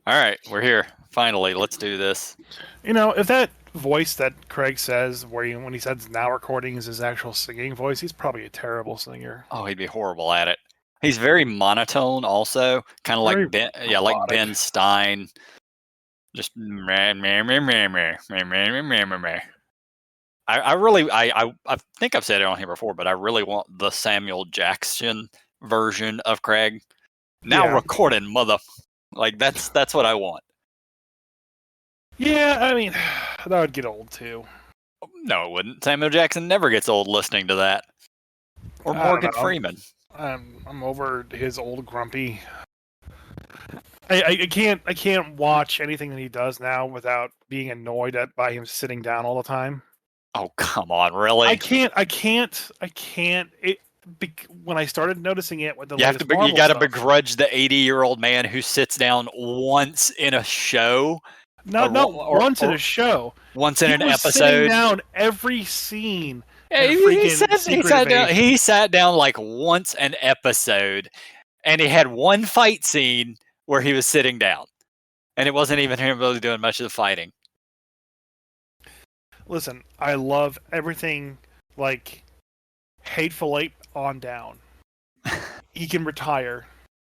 All right, we're here. Finally, let's do this. If that voice that Craig says, when he says now recording is his actual singing voice, he's probably a terrible singer. Oh, he'd be horrible at it. He's very monotone, also, kind of Very like Ben. Yeah, like robotic. Ben Stein. Just meh, meh, meh, meh, meh, meh, meh, meh, meh, meh, meh. I really, I think I've said it on here before, but I really want the Samuel Jackson version of Craig. Now Yeah. recording, mother. Like that's what I want. Yeah, I mean, that would get old too. No, it wouldn't. Samuel Jackson never gets old listening to that. Or I don't Morgan know. Freeman. I'm over his old grumpy. I can't watch anything that he does now without being annoyed by him sitting down all the time. Oh, come on, I really? can't. I can't. I can't. When I started noticing it with the You have to latest you Marvel got to stuff. begrudge the 80-year-old man who sits down once in a show Not once in or a show. once in He an was sitting episode. down every scene Yeah, in freaking Secret Invasion. he sat down like once an episode, and he had one fight scene where he was sitting down, and it wasn't even him really doing much of the fighting. Listen, I love everything like Hateful Eight on down. He can retire,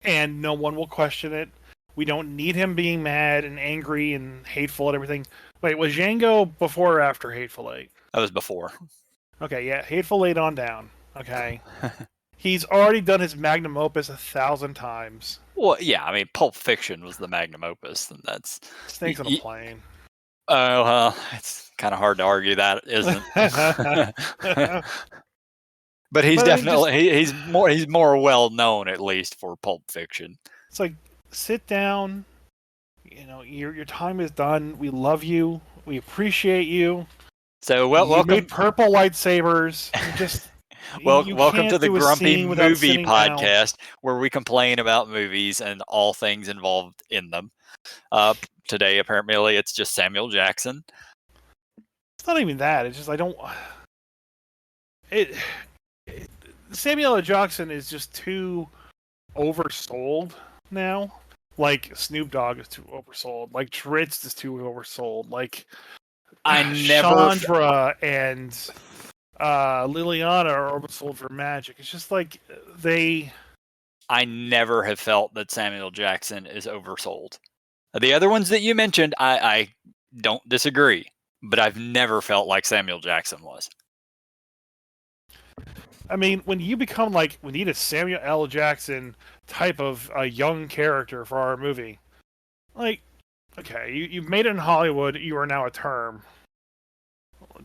and no one will question it. We don't need him being mad and angry and hateful and everything. Wait, was Django before or after Hateful Eight? That was before. Okay, yeah, Hateful Eight on down. Okay. He's already done his magnum opus 1,000 times. Well, yeah, I mean, Pulp Fiction was the magnum opus, and that's. Snakes on a plane. Oh, it's kind of hard to argue that, isn't? But he's definitely he's more well known, at least, for Pulp Fiction. It's like, sit down. Your time is done. We love you. We appreciate you. So, You welcome. made purple lightsabers. Welcome to the Grumpy Movie Podcast, down. where we complain about movies and all things involved in them. Today, apparently, it's just Samuel Jackson. It's not even that. It's just I don't. Samuel L. Jackson is just too oversold now. Like Snoop Dogg is too oversold. Like Tritz is too oversold. Like Chandra and Liliana are oversold for magic. It's just like I never have felt that Samuel Jackson is oversold. The other ones that you mentioned, I don't disagree, but I've never felt like Samuel Jackson was. I mean, when you become like, we need a Samuel L. Jackson type of a young character for our movie, like, okay, you've made it in Hollywood. You are now a term.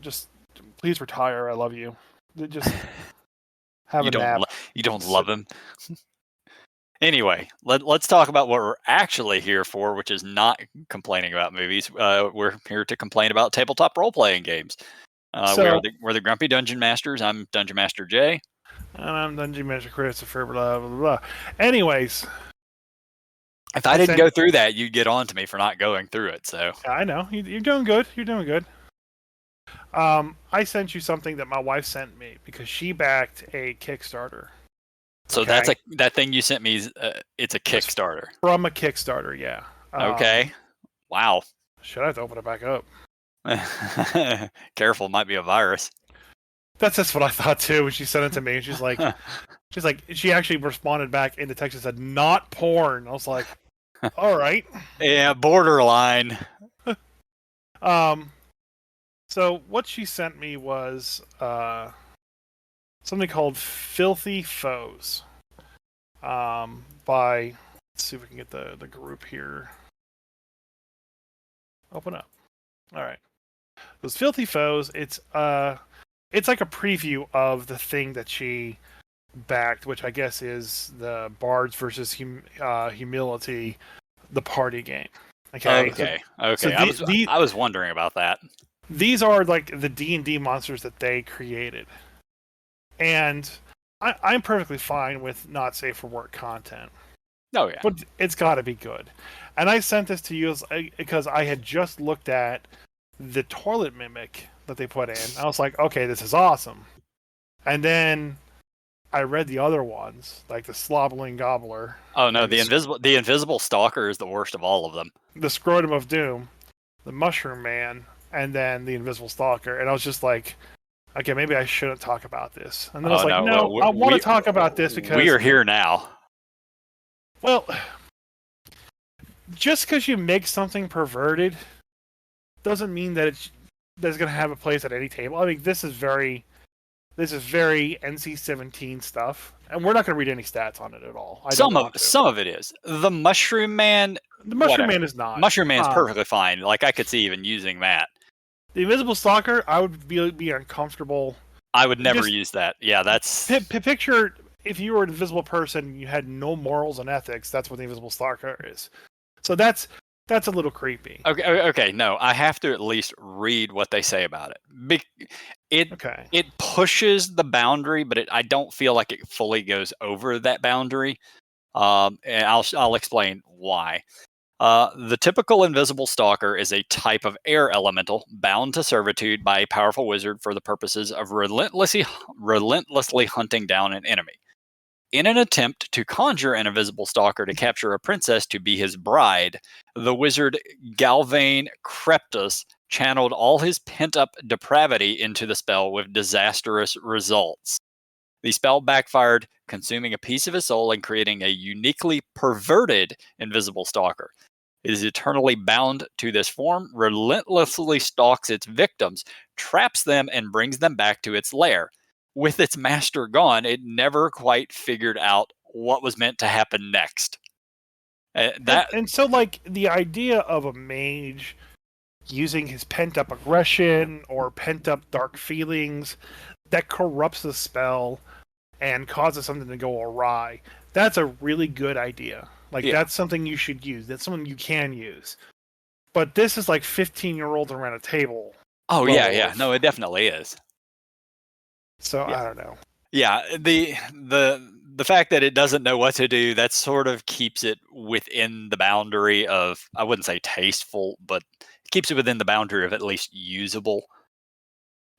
Just please retire. I love you. Just have a nap. You don't love him. Anyway, let's talk about what we're actually here for, which is not complaining about movies. We're here to complain about tabletop role-playing games. We're the Grumpy Dungeon Masters. I'm Dungeon Master Jay. And I'm Dungeon Master Christopher, blah, blah, blah. Anyways. If I didn't go through that, you'd get on to me for not going through it, so. I know. You're doing good. You're doing good. I sent you something that my wife sent me because she backed a Kickstarter. So okay. That thing you sent me, it's a Kickstarter. From a Kickstarter, yeah. Okay. Wow. Should I have to open it back up? Careful, might be a virus. That's what I thought too when she sent it to me. And she's like, she actually responded back in the text and said, "Not porn." I was like, all right. Yeah, borderline. So what she sent me was something called Filthy Foes. By, let's see if we can get the group here. Open up. All right. Those Filthy Foes. It's like a preview of the thing that she backed, which I guess is the Bards versus Humility, the party game. Okay. So I was wondering about that. These are like the D&D monsters that they created, and I'm perfectly fine with not safe for work content. Oh yeah, but it's got to be good. And I sent this to you because I had just looked at the toilet mimic that they put in. I was like, okay, this is awesome. And then I read the other ones, like the Slobbling Gobbler. Oh no, And the invisible stalker is the worst of all of them. the Scrotum of Doom, the Mushroom Man, and then the Invisible Stalker. And I was just like, okay, maybe I shouldn't talk about this. And then I Oh was like, no, no, I want to talk about this we because, are here now. well, just because you make something perverted doesn't mean that that's going to have a place at any table. I mean, this is very NC-17 stuff, and we're not going to read any stats on it at all. I don't want to. Some of it is. The Mushroom Man. The Mushroom Man is not. Mushroom Man's perfectly fine. Like I could see even using that. The Invisible Stalker, I would be uncomfortable. I would never use that. Yeah, that's picture if you were an invisible person, and you had no morals and ethics. That's what the Invisible Stalker is. So that's a little creepy. Okay. No, I have to at least read what they say about it. It pushes the boundary, but I don't feel like it fully goes over that boundary. And I'll explain why. The typical invisible stalker is a type of air elemental bound to servitude by a powerful wizard for the purposes of relentlessly hunting down an enemy. In an attempt to conjure an invisible stalker to capture a princess to be his bride, the wizard Galvane Kreptus channeled all his pent-up depravity into the spell with disastrous results. The spell backfired, consuming a piece of his soul and creating a uniquely perverted invisible stalker. It is eternally bound to this form, relentlessly stalks its victims, traps them, and brings them back to its lair. With its master gone, it never quite figured out what was meant to happen next. And so, like, the idea of a mage using his pent-up aggression or pent-up dark feelings that corrupts the spell and causes something to go awry, that's a really good idea. Like, that's something you should use. That's something you can use. But this is like 15-year-olds around a table. Oh, yeah. No, it definitely is. So, I don't know. Yeah, the fact that it doesn't know what to do, that sort of keeps it within the boundary of, I wouldn't say tasteful, but it keeps it within the boundary of at least usable.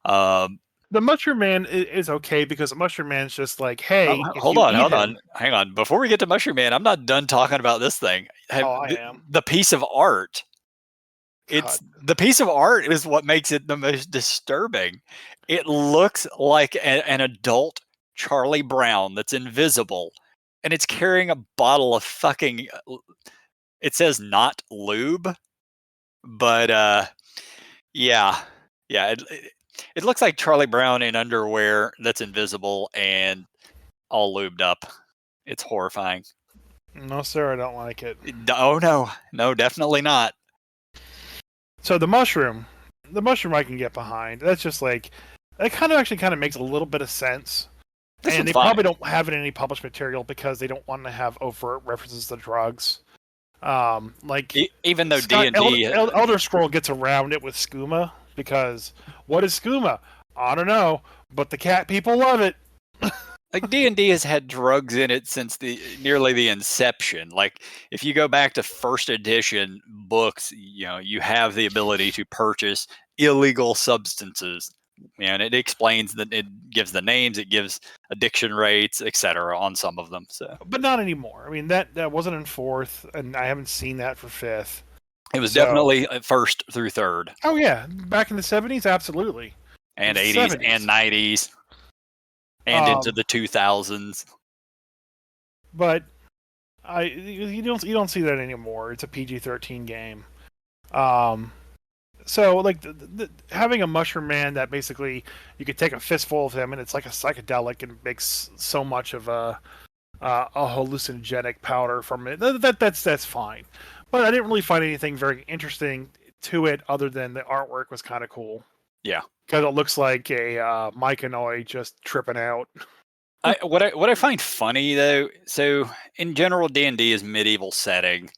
The Mushroom Man is okay because the Mushroom Man's just like, hey, hold on. Hang on. Before we get to Mushroom Man, I'm not done talking about this thing. I am. The piece of art. The piece of art is what makes it the most disturbing. It looks like an adult Charlie Brown that's invisible, and it's carrying a bottle of fucking. It says not lube, but yeah. It looks like Charlie Brown in underwear that's invisible and all lubed up. It's horrifying. No, sir, I don't like it. Oh no, definitely not. So the mushroom I can get behind. That's just like, that kind of makes a little bit of sense. And they probably don't have it in any published material because they don't want to have overt references to drugs. Even though D&D Elder Scroll gets around it with skooma, because what is skooma? I don't know, but the cat people love it. Like D&D has had drugs in it since nearly the inception. Like if you go back to first edition books, you have the ability to purchase illegal substances, and it explains that, it gives the names, it gives addiction rates, etc. on some of them. So, but not anymore. I mean, that wasn't in fourth, and I haven't seen that for fifth. It was definitely first through third. Oh yeah, back in the 70s, absolutely, and 80s 70s. And 90s. And into the 2000s, but you don't see that anymore. It's a PG-13 game. So like having a Mushroom Man that basically you could take a fistful of him and it's like a psychedelic and makes so much of a hallucinogenic powder from it. That's fine. But I didn't really find anything very interesting to it other than the artwork was kind of cool. Yeah. Because it looks like a Myconoi just tripping out. What I find funny though, so in general D&D is medieval setting,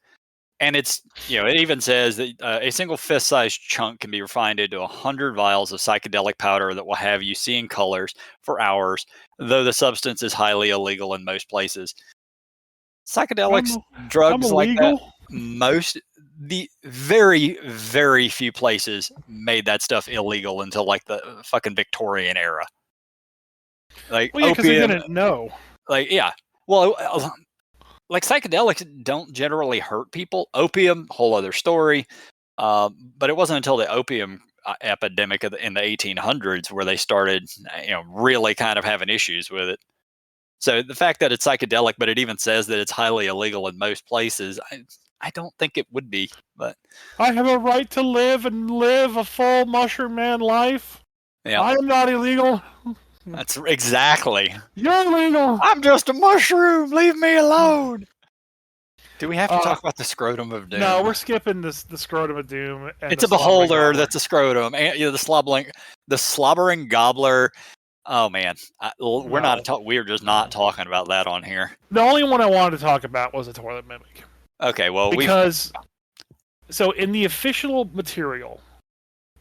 and it's it even says that a single fist-sized chunk can be refined into 100 vials of psychedelic powder that will have you seeing colors for hours, though the substance is highly illegal in most places. Psychedelics, drugs like that, the very, very few places made that stuff illegal until like the fucking Victorian era. Like Well, yeah, because they opium, didn't know. like yeah. Well, like psychedelics don't generally hurt people. Opium, whole other story. But it wasn't until the opium epidemic in the 1800s where they started, really kind of having issues with it. So the fact that it's psychedelic, but it even says that it's highly illegal in most places, I don't think it would be. But I have a right to live and live a full mushroom man life. yeah, I am not illegal. that's exactly. You're illegal. I'm just a mushroom. Leave me alone. Do we have to talk about the scrotum of doom? No, we're skipping the scrotum of doom. And It's a beholder that's a scrotum, and the slobbering gobbler. Oh man, we're not. We're just not talking about that on here. The only one I wanted to talk about was a toilet mimic. Okay, well, so in the official material,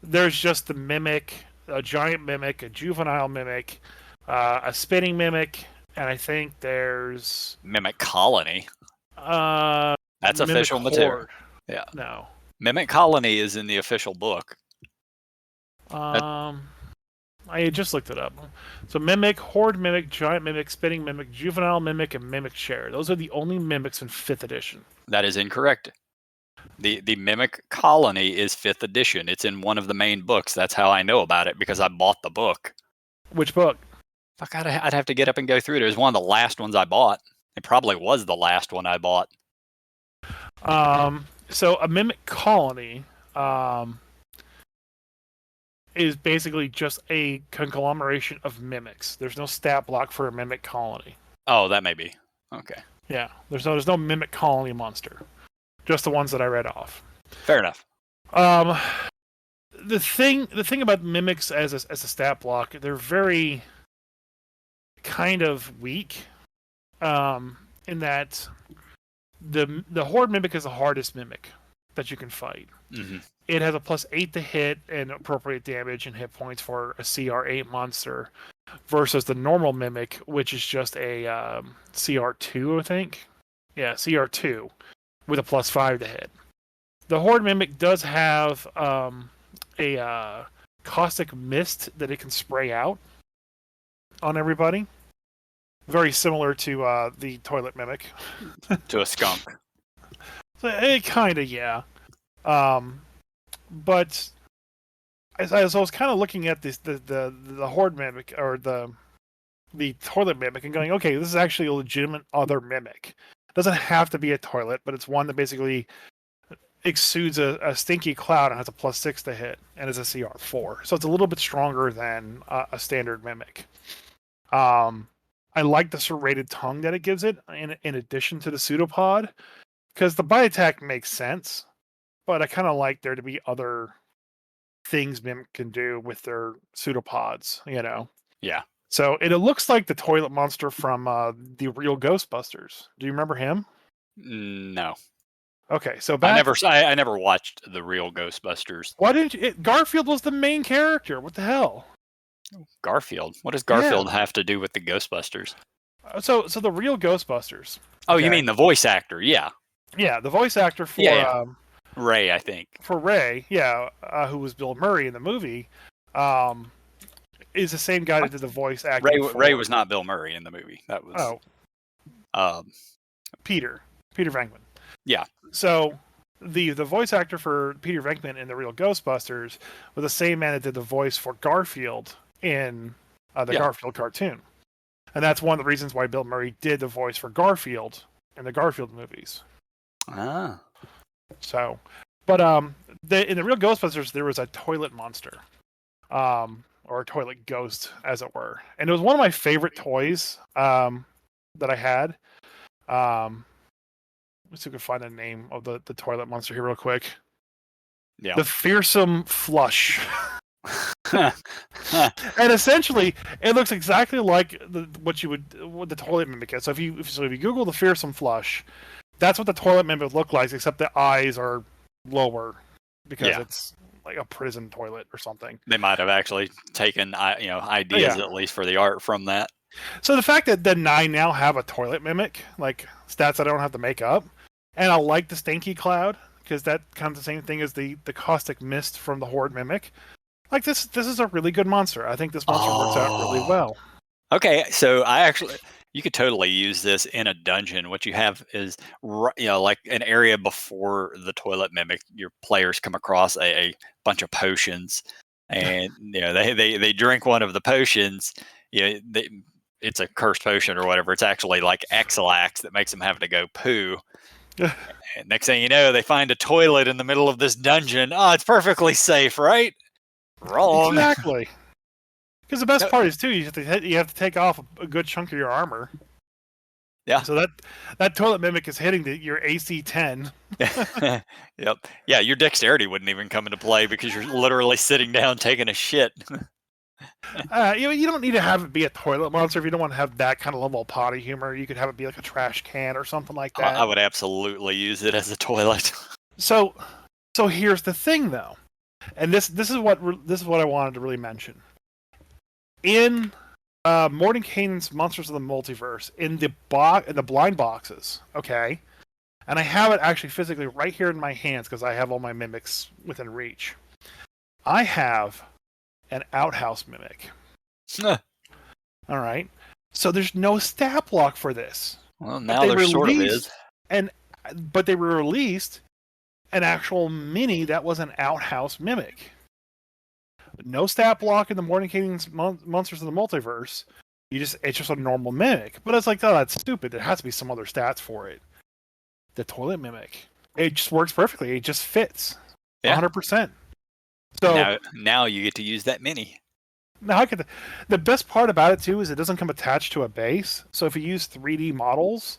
there's just the mimic, a giant mimic, a juvenile mimic, a spinning mimic, and I think there's Mimic Colony. That's official material. Yeah. No. Mimic Colony is in the official book. I just looked it up. So Mimic, Horde Mimic, Giant Mimic, Spinning Mimic, Juvenile Mimic, and Mimic Share. Those are the only mimics in 5th edition. That is incorrect. The Mimic Colony is 5th edition. It's in one of the main books. That's how I know about it, because I bought the book. Which book? Fuck, I'd have to get up and go through it. It was one of the last ones I bought. It probably was the last one I bought. So a Mimic Colony is basically just a conglomeration of mimics. There's no stat block for a Mimic Colony. Oh, that may be. Okay. Yeah, there's no Mimic Colony monster. Just the ones that I read off. Fair enough. The thing about mimics as a stat block, they're very kind of weak. In that the Horde Mimic is the hardest mimic that you can fight. Mm-hmm. It has a +8 to hit and appropriate damage and hit points for a CR8 monster, versus the normal Mimic, which is just a CR2, I think. Yeah, CR2 with a +5 to hit. The Horde Mimic does have a caustic mist that it can spray out on everybody. Very similar to the Toilet Mimic. To a skunk. So it kind of, yeah. But as I was kind of looking at this, the Horde Mimic, or the Toilet Mimic, and going, okay, this is actually a legitimate other mimic. It doesn't have to be a toilet, but it's one that basically exudes a stinky cloud and has a +6 to hit, and is a CR4. So it's a little bit stronger than a standard mimic. I like the serrated tongue that it gives it, in addition to the pseudopod, because the bite attack makes sense, but I kind of like there to be other things Mimic can do with their pseudopods, Yeah. So it looks like the toilet monster from the real Ghostbusters. Do you remember him? No. Okay, so I never watched the real Ghostbusters. Why didn't you? Garfield was the main character. What the hell? Garfield? What does Garfield have to do with the Ghostbusters? So the real Ghostbusters. Oh, okay. You mean the voice actor? Yeah. Yeah, the voice actor for Ray, I think. For Ray, who was Bill Murray in the movie, is the same guy that did the voice acting. Ray was not Bill Murray in the movie. That was Peter Venkman. Yeah. So the voice actor for Peter Venkman in the real Ghostbusters was the same man that did the voice for Garfield in the Garfield cartoon. And that's one of the reasons why Bill Murray did the voice for Garfield in the Garfield movies. Ah. So, but in the real Ghostbusters, there was a toilet monster, or a toilet ghost, as it were. And it was one of my favorite toys that I had. Let's see if we can find the name of the toilet monster here real quick. Yeah. The Fearsome Flush. And essentially, it looks exactly like what the toilet mimic is. So if you Google the Fearsome Flush, that's what the toilet mimic would look like, except the eyes are lower because it's like a prison toilet or something. They might have actually taken ideas at least for the art from that. So the fact that I now have a toilet mimic, like stats I don't have to make up, and I like the Stinky Cloud because that kind of the same thing as the caustic mist from the Horde mimic. Like this is a really good monster. I think this monster works out really well. Okay, so you could totally use this in a dungeon. What you have is, like an area before the toilet mimic. Your players come across a bunch of potions, and they drink one of the potions. It's a cursed potion or whatever. It's actually like Exilax that makes them have to go poo. And next thing you know, they find a toilet in the middle of this dungeon. Oh, it's perfectly safe, right? Wrong. Exactly. Because the best No, part is too, you have to take off a good chunk of your armor. yeah. So that toilet mimic is hitting your AC 10. Yep. Yeah, your dexterity wouldn't even come into play because you're literally sitting down taking a shit. You don't need to have it be a toilet monster if you don't want to have that kind of level of potty humor. You could have it be like a trash can or something like I that. would absolutely use it as a toilet. So here's the thing though, and this is what I wanted to really mention. In Mordenkainen's Monsters of the Multiverse, in the blind boxes, okay, and I have it actually physically right here in my hands because I have all my mimics within reach. I have an outhouse mimic. All right, so there's no stat block for this. Well, now there sort of is. But they released an actual mini that was an outhouse mimic. No stat block in the Mordenkainen's Monsters of the Multiverse. It's just a normal mimic. But it's like, oh, that's stupid. There has to be some other stats for it. The toilet mimic, it just works perfectly. It just fits, 100%. So now you get to use that mini. Now the best part about it too is it doesn't come attached to a base. So if you use 3D models,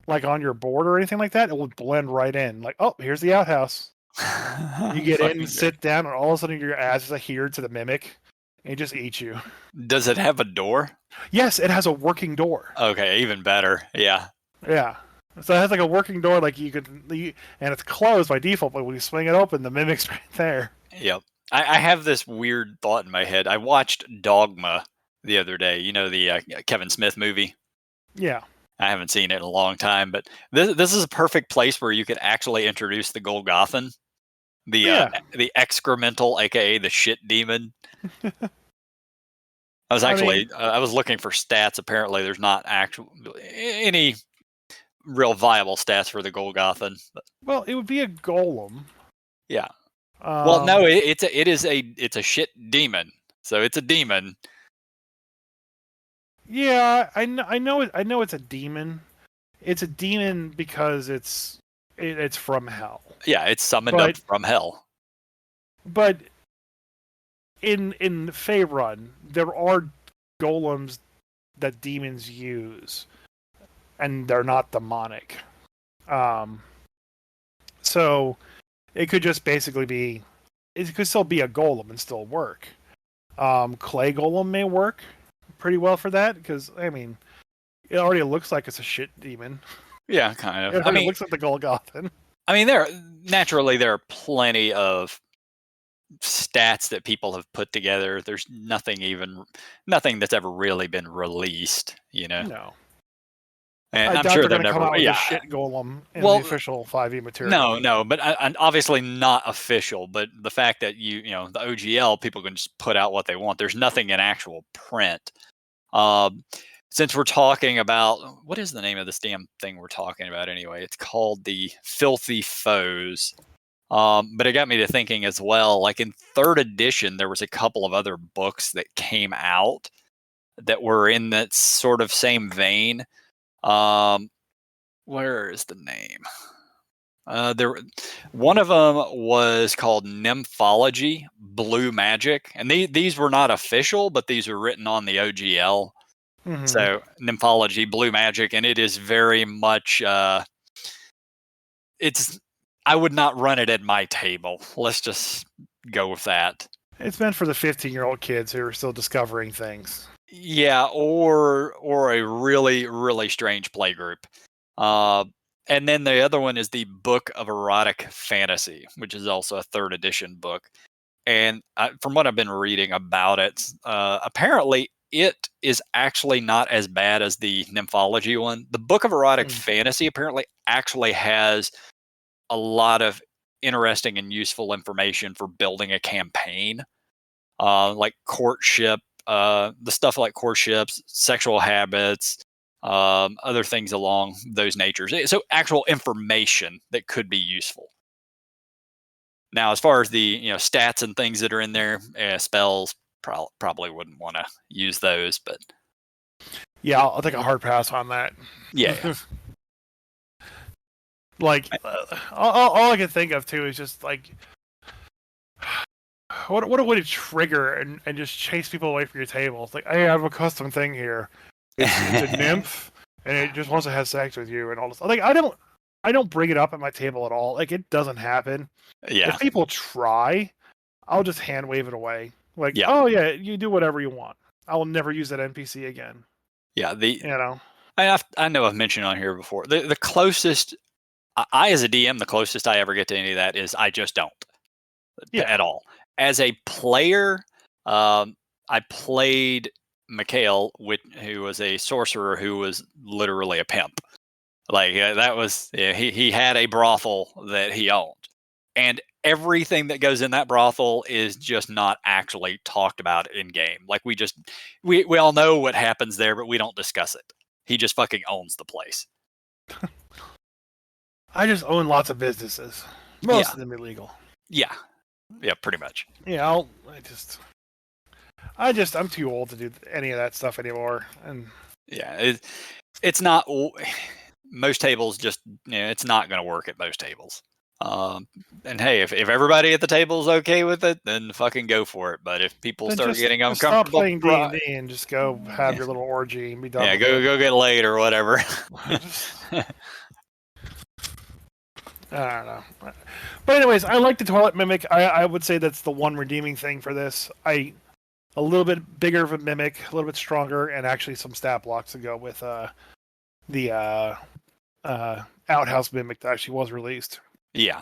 like on your board or anything like that, it will blend right in. Like, oh, here's the outhouse. You get in, sit down, and all of a sudden your ass is adhered to the mimic, and it just eats you. Does it have a door? Yes, it has a working door. Okay, even better. Yeah. Yeah. So it has like a working door, like and it's closed by default, but when you swing it open, the mimic's right there. Yep. I have this weird thought in my head. I watched Dogma the other day. You know, the Kevin Smith movie? Yeah. I haven't seen it in a long time, but this is a perfect place where you could actually introduce the Golgothan, the excremental, aka the shit demon. I was looking for stats. Apparently, there's not any real viable stats for the Golgothan. Well, it would be a golem. Yeah. Well, no, it's a shit demon. So it's a demon. Yeah, I know it's a demon. It's a demon because it's from hell. Yeah, it's summoned up from hell. But in Faerun, there are golems that demons use, and they're not demonic. So it could just basically be. It could still be a golem and still work. Clay golem may work pretty well for that because I mean, it already looks like it's a shit demon. Yeah, kind of. It looks like the Golgothan. I mean, there are plenty of stats that people have put together. There's nothing that's ever really been released. No. And I I'm doubt sure they're they're going to come never. out with a shit golem in the official 5e material. No, but obviously not official. But the fact that the OGL, people can just put out what they want. There's nothing in actual print. Since we're talking about, what is the name of this damn thing we're talking about anyway? It's called the Filthy Foes. But it got me to thinking as well, like in 3rd edition, there was a couple of other books that came out that were in that sort of same vein. Where is the name? One of them was called Nymphology, Blue Magic. And these were not official, but these were written on the OGL. Mm-hmm. So Nymphology, Blue Magic, and it is very much I would not run it at my table. Let's just go with that. It's meant for the 15-year-old kids who are still discovering things. Yeah, or a really, really strange playgroup. And then the other one is the Book of Erotic Fantasy, which is also a 3rd edition book. And from what I've been reading about it, apparently it is actually not as bad as the Nymphology one. The Book of Erotic Fantasy apparently actually has a lot of interesting and useful information for building a campaign, like courtship the stuff like courtships, sexual habits, other things along those natures. So actual information that could be useful. Now, as far as the stats and things that are in there, spells probably wouldn't want to use those, but yeah, I'll take a hard pass on that. yeah. Like, all I can think of too is just like, what a way to trigger and just chase people away from your table. It's like, hey, I have a custom thing here. It's a nymph, and it just wants to have sex with you and all this. Like, I don't bring it up at my table at all. Like, it doesn't happen. Yeah. If people try, I'll just hand wave it away. Like, Yeah. oh yeah, you do whatever you want. I will never use that NPC again. Yeah. I know I've mentioned on here before. The closest I as a DM, the closest I ever get to any of that is I just don't at all. As a player, I played Mikhail, who was a sorcerer who was literally a pimp. Like that was he had a brothel that he owned, and everything that goes in that brothel is just not actually talked about in game. Like we all know what happens there, but we don't discuss it. He just fucking owns the place. I just own lots of businesses. Most of them illegal. Yeah. Yeah, pretty much. Yeah, I'm too old to do any of that stuff anymore. And yeah, it's not most tables. Just it's not going to work at most tables. And hey, if everybody at the table is okay with it, then fucking go for it. But if people start getting uncomfortable, stop playing D&D and just go have your little orgy and be done. Yeah, go get laid or whatever. I don't know. But anyways, I like the toilet mimic. I would say that's the one redeeming thing for this. A little bit bigger of a mimic, a little bit stronger, and actually some stat blocks to go with the outhouse mimic that actually was released. Yeah.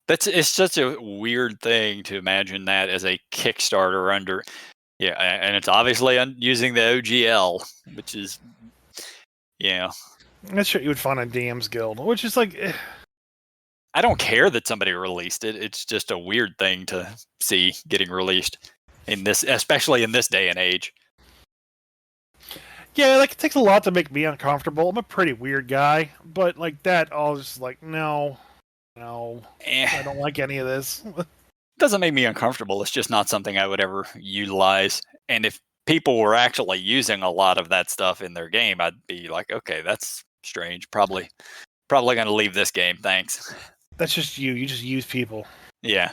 It's such a weird thing to imagine that as a Kickstarter under. Yeah, and it's obviously using the OGL, which is That's shit you would find on DM's Guild, which is like I don't care that somebody released it. It's just a weird thing to see getting released especially in this day and age. Yeah, like it takes a lot to make me uncomfortable. I'm a pretty weird guy, but like that, I was just like, no, I don't like any of this. Doesn't make me uncomfortable. It's just not something I would ever utilize. And if people were actually using a lot of that stuff in their game, I'd be like, okay, that's strange. Probably going to leave this game. Thanks. That's just you. You just use people. Yeah.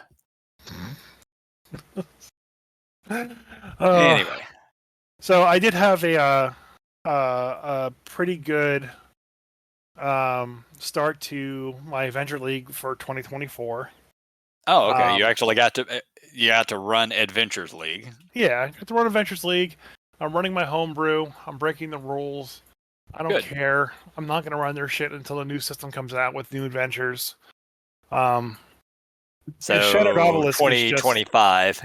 Anyway, so I did have a pretty good start to my Adventure League for 2024. Oh, okay. You actually got to run Adventures League. Yeah, I got to run Adventures League. I'm running my homebrew. I'm breaking the rules. I don't care. I'm not going to run their shit until the new system comes out with new adventures. So 2025.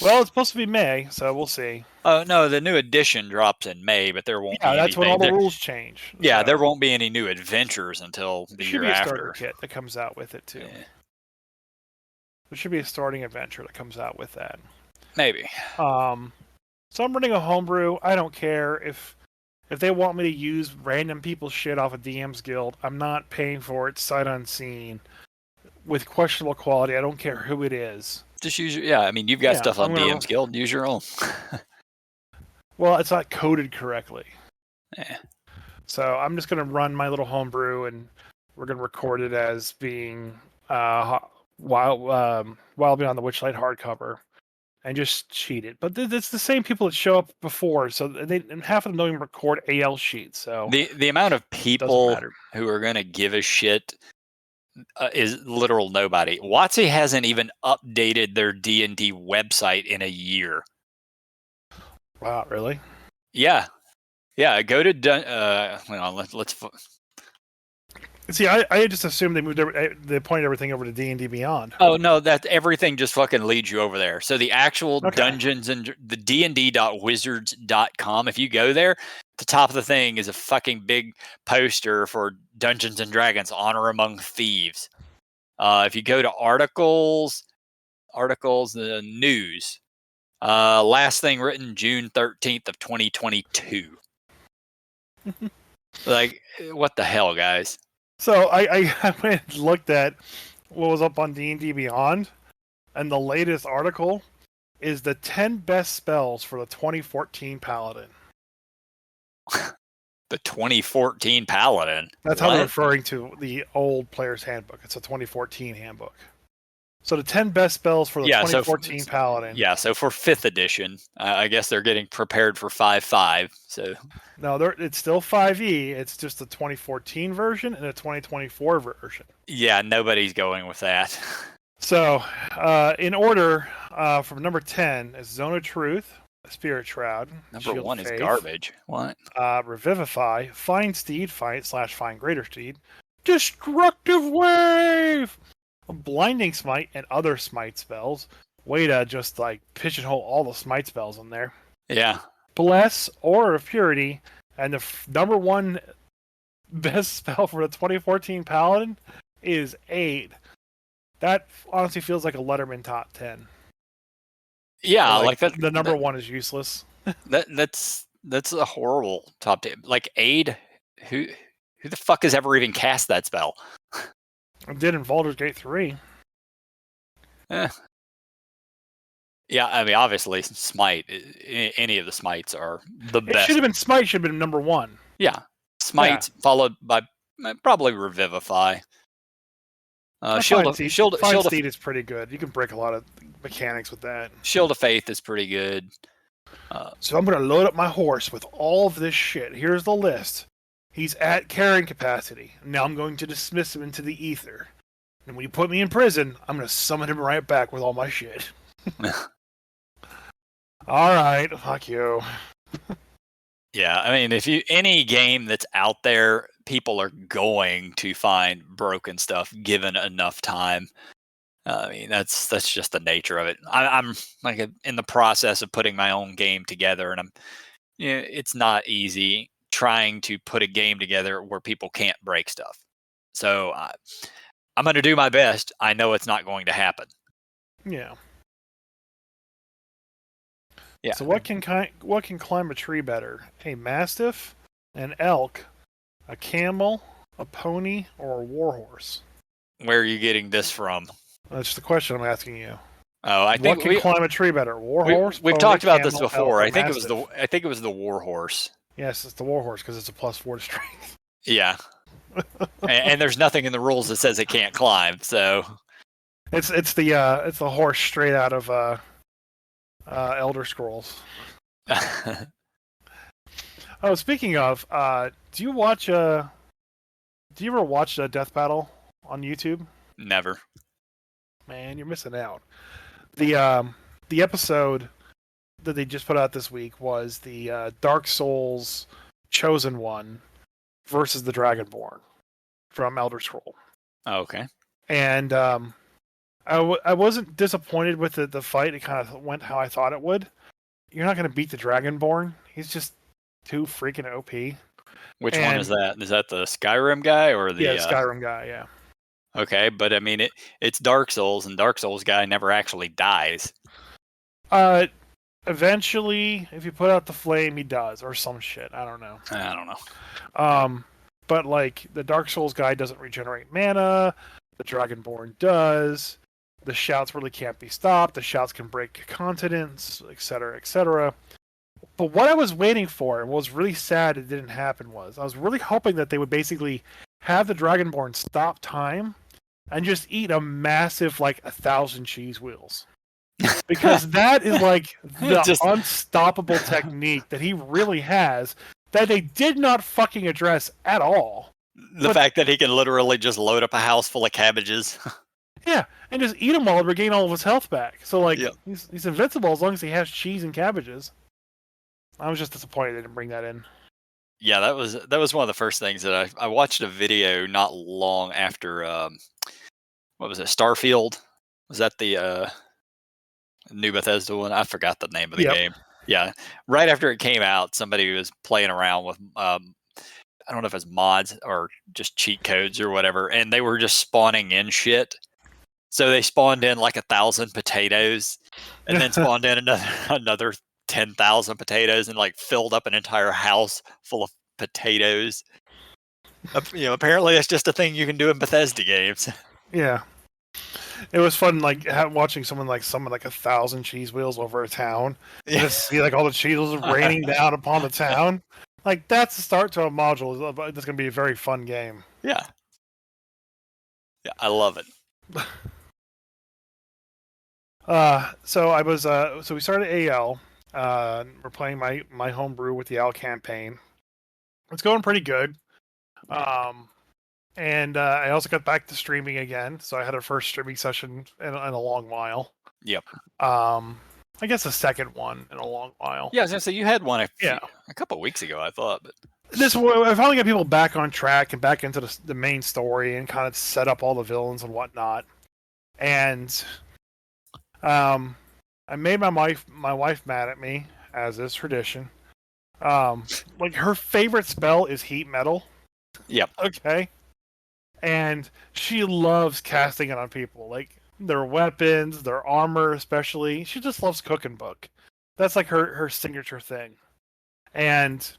Well, it's supposed to be May, so we'll see. Oh no, the new edition drops in May, but there won't be anything. That's when all the rules change. Yeah, there won't be any new adventures until the year after. There should be a starter kit that comes out with it too. Yeah. There should be a starting adventure that comes out with that. Maybe. So I'm running a homebrew. I don't care if they want me to use random people's shit off of DM's Guild. I'm not paying for it sight unseen with questionable quality. I don't care who it is. Just use I mean, you've got stuff on DM's Guild. Use your own. Well, it's not coded correctly. Yeah. So I'm just going to run my little homebrew, and we're going to record it as being Wild Beyond the Witchlight hardcover, and just cheat it. But it's the same people that show up before, so half of them don't even record AL sheets. So the amount of people who are going to give a shit is literal nobody. WotC hasn't even updated their D&D website in a year. Wow, really? Yeah. Go to let's. See, I just assumed they pointed everything over to D&D Beyond. Oh no, that everything just fucking leads you over there. So the actual dungeons and the dnd.wizards.com. If you go there, the top of the thing is a fucking big poster for Dungeons and Dragons: Honor Among Thieves. If you go to articles, the news, Last thing written June 13th of 2022. Like, what the hell, guys? So I went and looked at what was up on D&D Beyond, and the latest article is the 10 best spells for the 2014 Paladin. The 2014 Paladin. That's how they're referring to the old player's handbook. It's a 2014 handbook. So the 10 best spells for the 2014 Paladin. Yeah, so for 5th edition, I guess they're getting prepared for 5.5. So no, it's still 5e. It's just the 2014 version and a 2024 version. Yeah, nobody's going with that. So, in order, from number 10 is Zone of Truth, Spirit Shroud. Number Shield 1 of is Faith, garbage. What? Revivify, Fine Steed, Fine Greater Steed, Destructive Wave, Blinding Smite, and other Smite spells. Way to just like pigeonhole all the Smite spells in there. Yeah. Bless, Aura of Purity, and the number 1 best spell for the 2014 Paladin is Aid. That honestly feels like a Letterman top 10. Yeah, like that. The number 1 is useless. That's a horrible top 10. Like Aid, who the fuck has ever even cast that spell? It did in Baldur's Gate 3. Yeah, I mean, obviously, Smite. Any of the Smites are the best. It should have been Smite. Should have been number 1. Yeah, Smite followed by probably Revivify. Shield of Steed is pretty good. You can break a lot of mechanics with that. Shield of Faith is pretty good. So I'm going to load up my horse with all of this shit. Here's the list. He's at carrying capacity. Now I'm going to dismiss him into the ether. And when you put me in prison, I'm going to summon him right back with all my shit. All right, fuck you. Yeah, I mean, any game that's out there, people are going to find broken stuff given enough time. I mean, that's just the nature of it. I'm like in the process of putting my own game together, and it's not easy trying to put a game together where people can't break stuff. So I'm going to do my best. I know it's not going to happen. Yeah. Yeah. So what can climb a tree better? A mastiff, an elk, a camel, a pony, or a warhorse? Where are you getting this from? That's the question I'm asking you. Oh, I think what can climb a tree better? Warhorse? We've pony, talked about camel, this before. Elk, I think it was the warhorse. Yes, it's the warhorse because it's a +4 to strength. Yeah. and there's nothing in the rules that says it can't climb. So it's the horse straight out of Elder Scrolls. Oh, speaking of, do you ever watch a Death Battle on YouTube? Never. Man, you're missing out. The episode that they just put out this week was the Dark Souls Chosen One versus the Dragonborn from Elder Scroll. Oh, okay. And I wasn't disappointed with the fight. It kind of went how I thought it would. You're not going to beat the Dragonborn. He's just too freaking OP. Which one is that? Is that the Skyrim guy or the Skyrim guy? Yeah. Okay, but I mean it's Dark Souls, and Dark Souls guy never actually dies. Eventually, if you put out the flame, he does, or some shit. I don't know. But like the Dark Souls guy doesn't regenerate mana. The Dragonborn does. The shouts really can't be stopped. The shouts can break continents, etc., etc. But what I was waiting for, and was really sad it didn't happen, was I was really hoping that they would basically have the Dragonborn stop time and just eat a massive, 1,000 cheese wheels. Because that is the unstoppable technique that he really has that they did not fucking address at all. The fact that he can literally just load up a house full of cabbages. Yeah, and just eat them all and regain all of his health back. So, he's invincible as long as he has cheese and cabbages. I was just disappointed they didn't bring that in. Yeah, that was one of the first things that I watched a video not long after, what was it, Starfield? Was that the new Bethesda one? I forgot the name of the game. Yeah, right after it came out, somebody was playing around with, I don't know if it's mods or just cheat codes or whatever, and they were just spawning in shit So they spawned in like 1,000 potatoes, and then spawned in another 10,000 potatoes, and like filled up an entire house full of potatoes. Apparently that's just a thing you can do in Bethesda games. Yeah. It was fun, like watching someone like summon like 1,000 cheese wheels over a town, and just see like all the cheese wheels raining down upon the town. Like that's the start to a module. That's going to be a very fun game. Yeah, I love it. So we started AL. We're playing my homebrew with the AL campaign. It's going pretty good. And I also got back to streaming again, so I had a first streaming session in a long while. Yep. I guess the second one in a long while. Yeah, I was gonna say you had one a couple of weeks ago, I thought, but I finally got people back on track and back into the main story and kind of set up all the villains and whatnot. And I made my wife mad at me, as is tradition. Like her favorite spell is heat metal. Yep. Okay. And she loves casting it on people, like their weapons, their armor, especially. She just loves Cook and Book. That's like her signature thing. And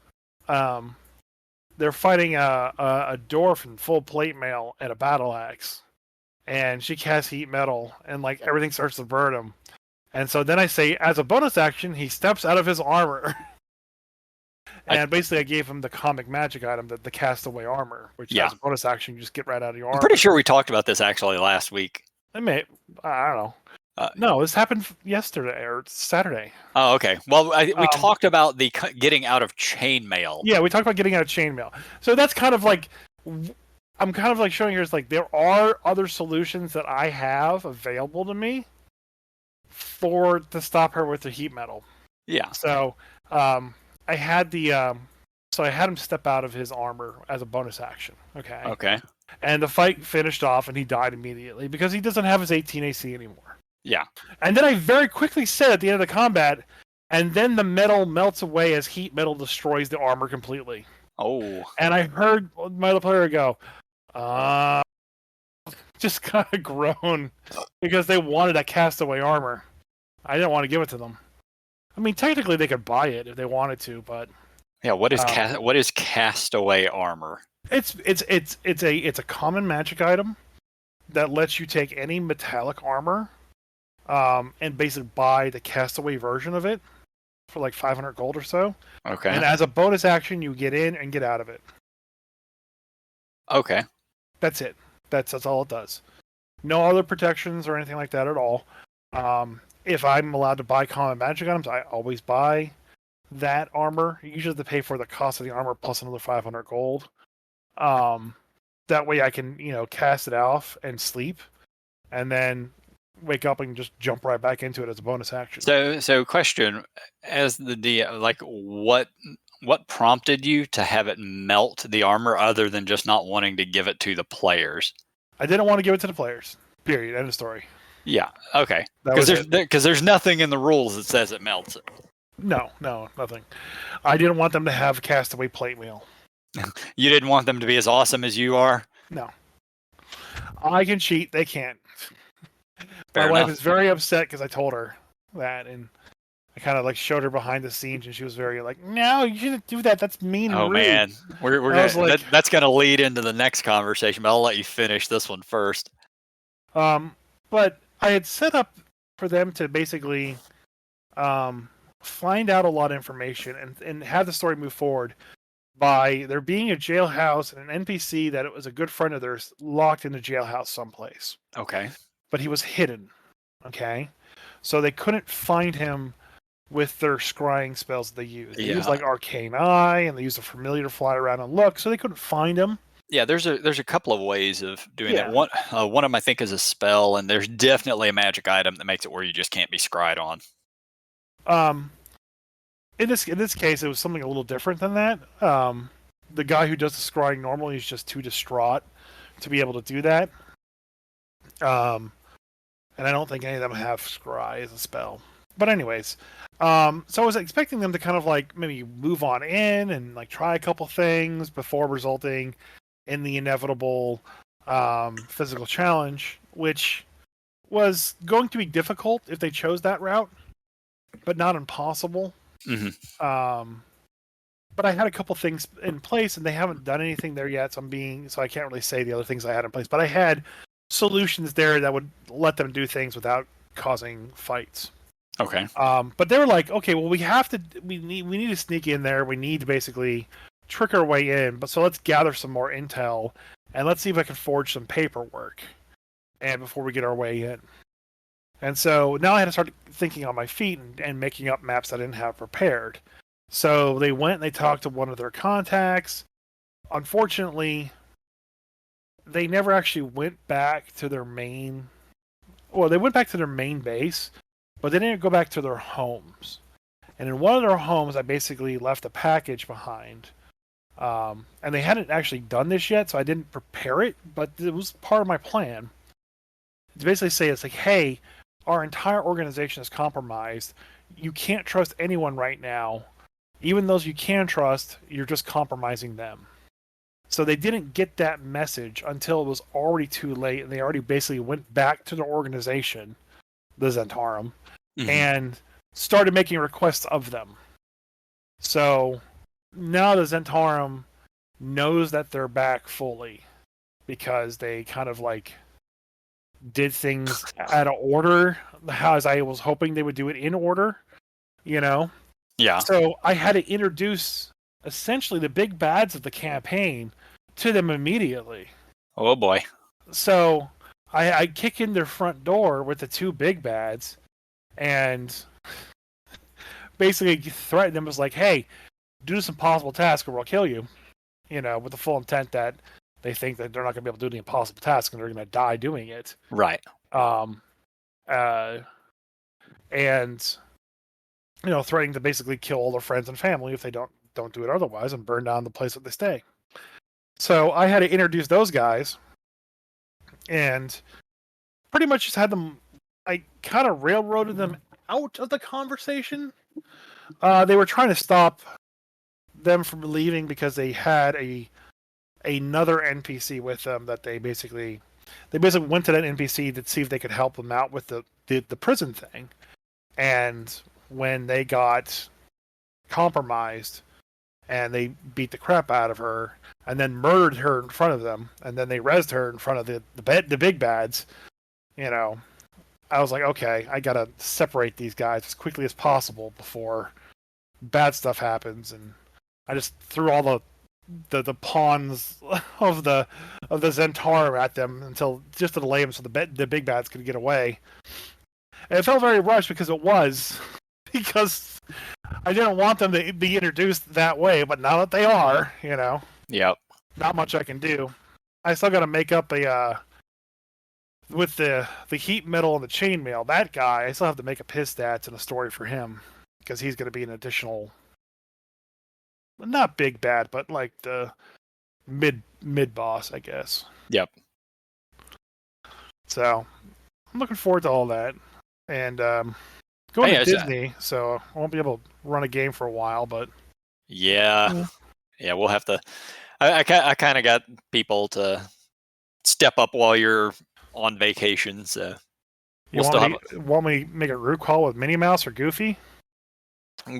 they're fighting a dwarf in full plate mail and a battle axe, and she casts heat metal, and like everything starts to burn him. And so then I say, as a bonus action, he steps out of his armor. And basically, I gave him the comic magic item, the castaway armor, which as a bonus action, you just get right out of your armor. I'm pretty sure we talked about this actually last week. I don't know. No, this happened yesterday or Saturday. Oh, okay. Well, we talked about the getting out of chainmail. Yeah, we talked about getting out of chainmail. So that's kind of like, I'm kind of like showing here, it's like there are other solutions that I have available to me to stop her with the heat metal. Yeah. So, I had him step out of his armor as a bonus action. Okay. Okay. And the fight finished off, and he died immediately because he doesn't have his 18 AC anymore. Yeah. And then I very quickly said at the end of the combat, and then the metal melts away as heat metal destroys the armor completely. Oh. And I heard my other player go, just kind of groan because they wanted that castaway armor. I didn't want to give it to them. I mean, technically they could buy it if they wanted to, but yeah, what is castaway armor? It's a common magic item that lets you take any metallic armor, and basically buy the castaway version of it for like 500 gold or so. Okay. And as a bonus action, you get in and get out of it. Okay. That's it. That's all it does. No other protections or anything like that at all. If I'm allowed to buy common magic items, I always buy that armor. You usually have to pay for the cost of the armor plus another 500 gold. That way I can, cast it off and sleep, and then wake up and just jump right back into it as a bonus action. So question, as the DM, like what prompted you to have it melt the armor other than just not wanting to give it to the players? I didn't want to give it to the players. Period. End of story. Yeah. Okay. Because there's nothing in the rules that says it melts it. No, nothing. I didn't want them to have castaway plate mail. You didn't want them to be as awesome as you are? No. I can cheat. They can't. Fair My enough. wife is very upset because I told her that, and I kind of like showed her behind the scenes, and she was very like, "No, you shouldn't do that. That's mean." Oh and rude. Man, we're gonna, that's going to lead into the next conversation, but I'll let you finish this one first. But I had set up for them to basically find out a lot of information and have the story move forward by there being a jailhouse and an NPC that it was a good friend of theirs locked in a jailhouse someplace. Okay. But he was hidden. Okay. So they couldn't find him with their scrying spells that they use. They use like Arcane Eye, and they use a Familiar to fly around and look, so they couldn't find him. Yeah, there's a couple of ways of doing that. One of them I think is a spell, and there's definitely a magic item that makes it where you just can't be scryed on. In this case, it was something a little different than that. The guy who does the scrying normally is just too distraught to be able to do that. And I don't think any of them have scry as a spell. But anyways, so I was expecting them to kind of like maybe move on in and like try a couple things before resulting in the inevitable physical challenge, which was going to be difficult if they chose that route, but not impossible. Mm-hmm. But I had a couple things in place, and they haven't done anything there yet. So I can't really say the other things I had in place. But I had solutions there that would let them do things without causing fights. Okay. But they were like, okay, well, we need to sneak in there. We need to basically trick our way in. But so let's gather some more intel, and let's see if I can forge some paperwork, and before we get our way in. And so now I had to start thinking on my feet and making up maps I didn't have prepared. So they went and they talked to one of their contacts. Unfortunately, they never actually went back to their main. Well, they went back to their main base, but they didn't go back to their homes. And in one of their homes, I basically left a package behind. And they hadn't actually done this yet, so I didn't prepare it, but it was part of my plan. To basically say, it's like, hey, our entire organization is compromised. You can't trust anyone right now. Even those you can trust, you're just compromising them. So they didn't get that message until it was already too late, and they already basically went back to their organization, the Zentarum, and started making requests of them. So now the Zentarum knows that they're back fully because they kind of like did things out of order, as I was hoping they would do it in order, you know? Yeah. So I had to introduce essentially the big bads of the campaign to them immediately. Oh boy. So I kick in their front door with the two big bads and basically threaten them, was like, hey, do this impossible task or we'll kill you. You know, with the full intent that they think that they're not going to be able to do the impossible task and they're going to die doing it. Right. And, you know, threatening to basically kill all their friends and family if they don't do it otherwise and burn down the place that they stay. So I had to introduce those guys and pretty much just had them, I kind of railroaded them out of the conversation. They were trying to stop them from leaving because they had another NPC with them that they basically went to that NPC to see if they could help them out with the prison thing. And when they got compromised and they beat the crap out of her and then murdered her in front of them, and then they rezzed her in front of the big bads, you know, I was like, okay, I gotta separate these guys as quickly as possible before bad stuff happens. And I just threw all the pawns of the Zentarum at them until just to delay them so the big bads could get away. And it felt very rushed because I didn't want them to be introduced that way, but now that they are, you know, Yep. not much I can do. I still got to make up with the heat metal and the chainmail. That guy, I still have to make up his stats and a story for him because he's going to be an additional, not big bad, but like the mid boss, I guess. Yep. So I'm looking forward to all that, and going to Disney, so I won't be able to run a game for a while. But yeah, we'll have to. I kind of got people to step up while you're on vacation, so you want me to make a root call with Minnie Mouse or Goofy?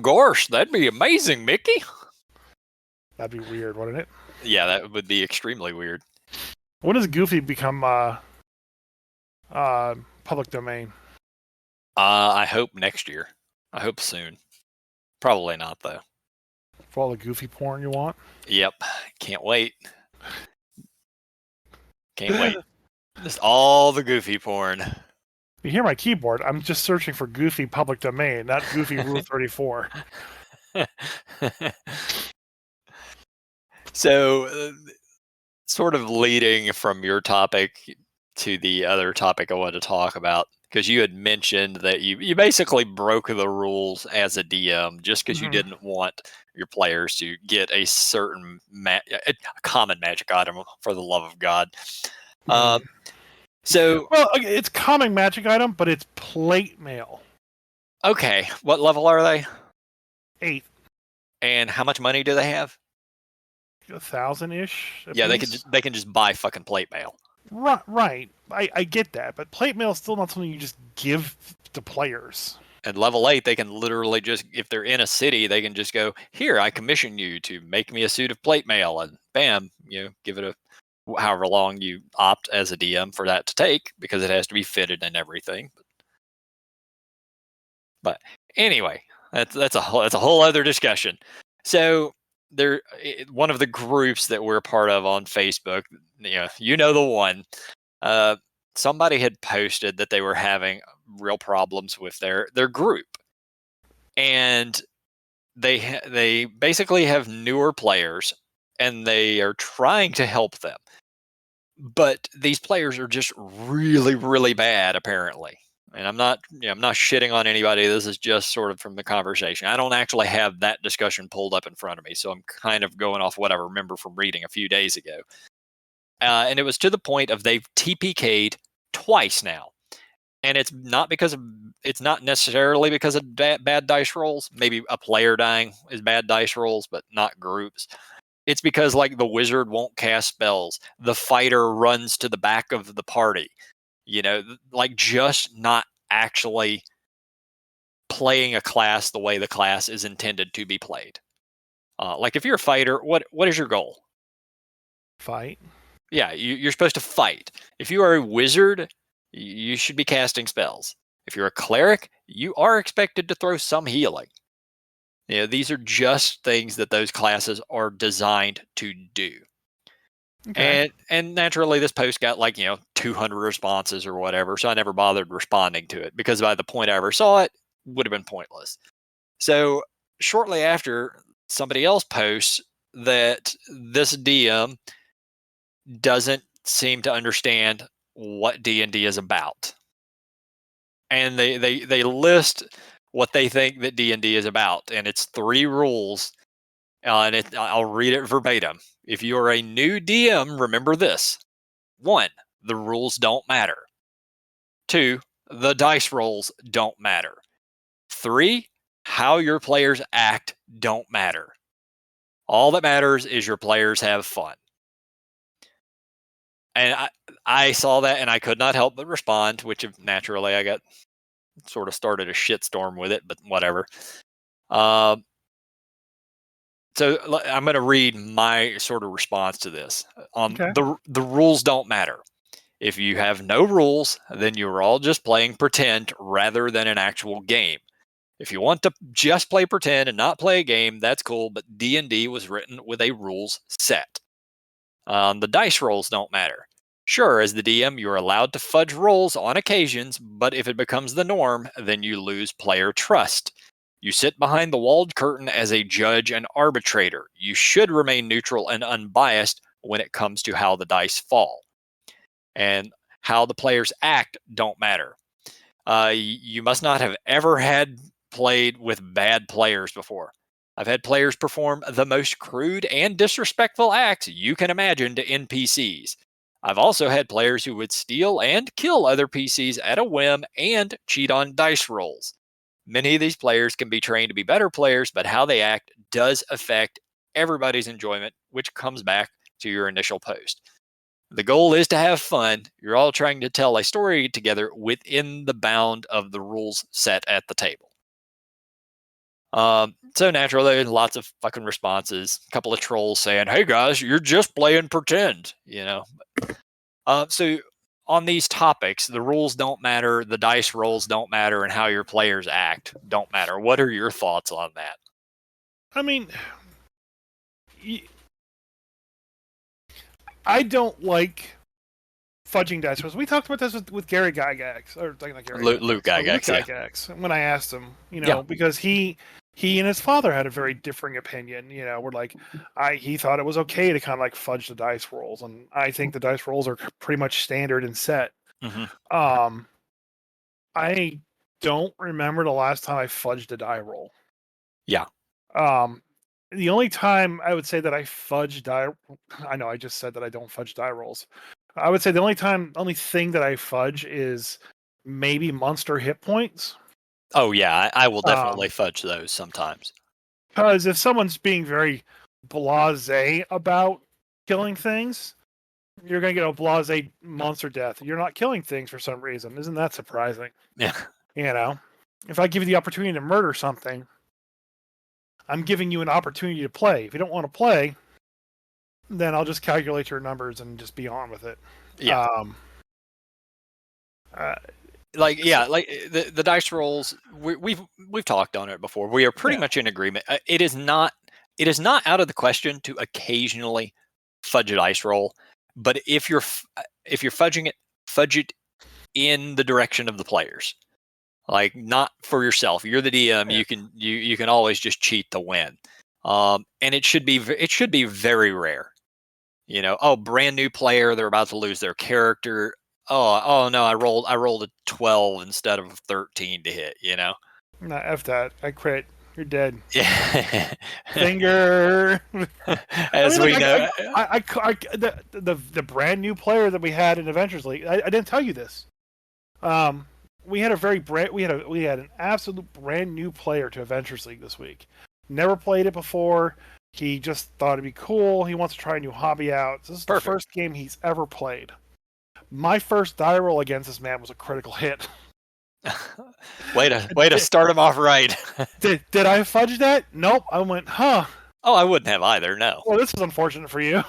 Gosh, that'd be amazing, Mickey. That'd be weird, wouldn't it? Yeah, that would be extremely weird. When does Goofy become public domain? I hope next year. I hope soon. Probably not, though. For all the Goofy porn you want? Yep. Can't wait. Can't wait. Just all the Goofy porn. You hear my keyboard? I'm just searching for Goofy public domain, not Goofy Rule 34. So, sort of leading from your topic to the other topic I wanted to talk about, because you had mentioned that you basically broke the rules as a DM just because you didn't want your players to get a certain a common magic item, for the love of God. So, well, okay, it's common magic item, but it's plate mail. Okay, what level are they? 8. And how much money do they have? 1,000-ish. Yeah, they can just buy fucking plate mail. Right. I get that, but plate mail is still not something you just give to players. At level 8, they can literally just, if they're in a city, they can just go, here, I commission you to make me a suit of plate mail, and bam, give it a however long you opt as a DM for that to take, because it has to be fitted and everything. But anyway, that's a whole other discussion. So one of the groups that we're part of on Facebook, the one. Somebody had posted that they were having real problems with their group, and they basically have newer players, and they are trying to help them, but these players are just really, really bad, apparently. And I'm not shitting on anybody. This is just sort of from the conversation. I don't actually have that discussion pulled up in front of me, so I'm kind of going off what I remember from reading a few days ago. And it was to the point of they've TPK'd twice now. And it's not necessarily because of bad dice rolls. Maybe a player dying is bad dice rolls, but not groups. It's because, like, the wizard won't cast spells. The fighter runs to the back of the party. Like, just not actually playing a class the way the class is intended to be played. Like, if you're a fighter, what is your goal? Fight. Yeah, you're supposed to fight. If you are a wizard, you should be casting spells. If you're a cleric, you are expected to throw some healing. These are just things that those classes are designed to do. Okay. And naturally, this post got 200 responses or whatever, so I never bothered responding to it, because by the point I ever saw it, would have been pointless. So shortly after, somebody else posts that this DM doesn't seem to understand what D&D is about. And they list what they think that D&D is about, and it's 3 rules. And I'll read it verbatim. If you are a new DM, remember this. 1, the rules don't matter. 2, the dice rolls don't matter. 3, how your players act don't matter. All that matters is your players have fun. And I saw that, and I could not help but respond, which naturally I got sort of started a shitstorm with it, but whatever. So I'm going to read my sort of response to this. Okay. The rules don't matter. If you have no rules, then you're all just playing pretend rather than an actual game. If you want to just play pretend and not play a game, that's cool, but D&D was written with a rules set. The dice rolls don't matter. Sure, as the DM, you're allowed to fudge rolls on occasions, but if it becomes the norm, then you lose player trust. You sit behind the walled curtain as a judge and arbitrator. You should remain neutral and unbiased when it comes to how the dice fall. And how the players act don't matter. You must not have ever had played with bad players before. I've had players perform the most crude and disrespectful acts you can imagine to NPCs. I've also had players who would steal and kill other PCs at a whim and cheat on dice rolls. Many of these players can be trained to be better players, but how they act does affect everybody's enjoyment, which comes back to your initial post. The goal is to have fun. You're all trying to tell a story together within the bound of the rules set at the table. So naturally, there's lots of fucking responses. A couple of trolls saying, "Hey guys, you're just playing pretend," So on these topics, the rules don't matter, the dice rolls don't matter, and how your players act don't matter. What are your thoughts on that? I mean, I don't like fudging dice rolls. We talked about this with Gary Gygax, or not Gary. Luke Gygax, Luke Gygax, when I asked him, because he and his father had a very differing opinion. Where he thought it was okay to kind of like fudge the dice rolls, and I think the dice rolls are pretty much standard and set. Mm-hmm. I don't remember the last time I fudged a die roll. Yeah. The only time I would say that I fudge die, I know I just said that I don't fudge die rolls. I would say the only thing that I fudge is maybe monster hit points. Oh yeah, I will definitely fudge those sometimes. Because if someone's being very blasé about killing things, you're going to get a blase monster death. You're not killing things for some reason. Isn't that surprising? Yeah. You know, if I give you the opportunity to murder something, I'm giving you an opportunity to play. If you don't want to play, then I'll just calculate your numbers and just be on with it. Yeah. Like the dice rolls, we've talked on it before. We are pretty much in agreement. It is not out of the question to occasionally fudge a dice roll, but if you're fudging it, fudge it in the direction of the players, like not for yourself. You're the DM. You can always just cheat to win, and it should be very rare. Brand new player, they're about to lose their character. Oh no, I rolled a 12 instead of a 13 to hit, Nah, F that. I crit. You're dead. Yeah. Finger. As we know. The brand new player that we had in Adventures League, I didn't tell you this. We had an absolute brand new player to Adventures League this week. Never played it before. He just thought it'd be cool. He wants to try a new hobby out. This is the first game he's ever played. My first die roll against this man was a critical hit. way to start him off right. Did I fudge that? Nope. I went, huh. Oh, I wouldn't have either, no. Well, this is unfortunate for you.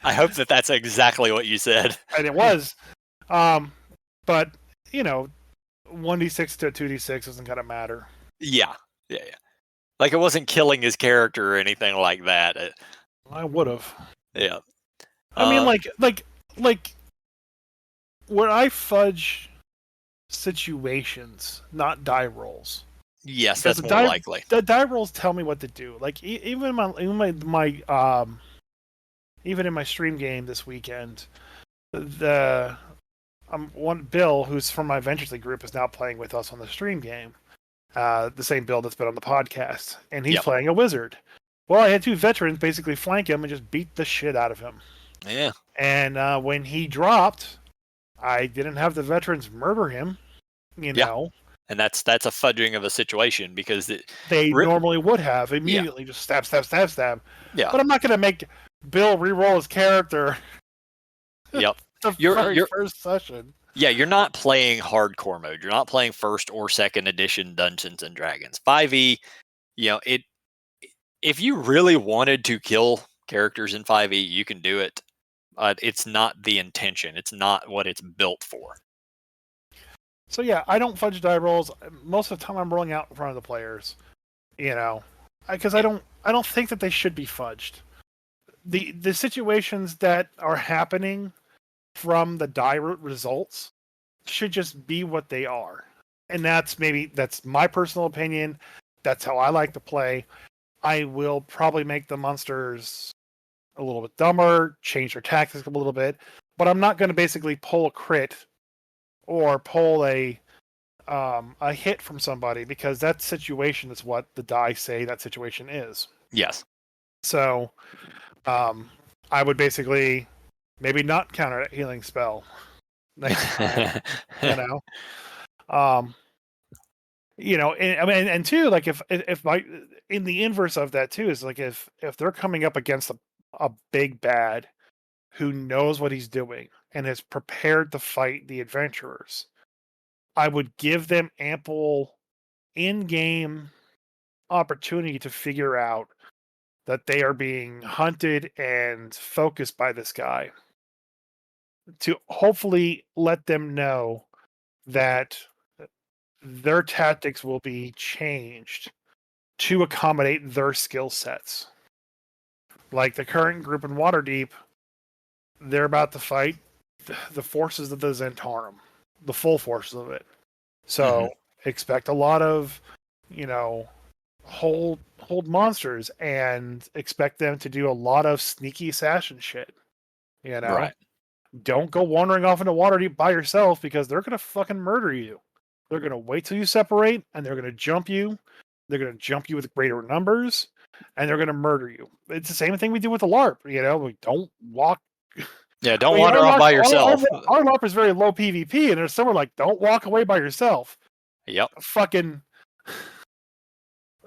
I hope that's exactly what you said. And it was. But, 1d6 to a 2d6 isn't going to matter. Yeah. Like, it wasn't killing his character or anything like that. I would have. Yeah. I mean, like when I fudge situations, not die rolls. Yes, that's more likely. The die rolls tell me what to do. Like even in my stream game this weekend, Bill, who's from my Adventures League group, is now playing with us on the stream game. The same Bill that's been on the podcast, and he's playing a wizard. Well, I had two veterans basically flank him and just beat the shit out of him. Yeah. And when he dropped, I didn't have the veterans murder him. know. And that's a fudging of a situation because they normally would have immediately just stab. Yeah. But I'm not going to make Bill re-roll his character. Yep. Your first session. Yeah, you're not playing hardcore mode. You're not playing first or second edition Dungeons and Dragons. 5e, if you really wanted to kill characters in 5e, you can do it. It's not the intention. It's not what it's built for. So yeah, I don't fudge die rolls. Most of the time, I'm rolling out in front of the players. Because I don't think that they should be fudged. The situations that are happening from the die results should just be what they are, and that's my personal opinion. That's how I like to play. I will probably make the monsters a little bit dumber, change their tactics a little bit, but I'm not going to basically pull a crit or pull a hit from somebody, because that situation is what the die say that situation is. Yes. So I would basically maybe not counter a healing spell next time. And two, like if in the inverse of that too is like if they're coming up against a big bad who knows what he's doing and is prepared to fight the adventurers, I would give them ample in-game opportunity to figure out that they are being hunted and focused by this guy, to hopefully let them know that their tactics will be changed to accommodate their skill sets. Like the current group in Waterdeep, they're about to fight the forces of the Zentarum, the full forces of it. So expect a lot of, hold monsters, and expect them to do a lot of sneaky assassin shit. Right. Don't go wandering off into Waterdeep by yourself, because they're gonna fucking murder you. They're gonna wait till you separate, and they're gonna jump you. They're gonna jump you with greater numbers, and they're gonna murder you. It's the same thing we do with the LARP. We don't walk. Yeah, don't wander off by yourself. Our LARP is very low PvP, and there's somewhere like, don't walk away by yourself. Yep. Fucking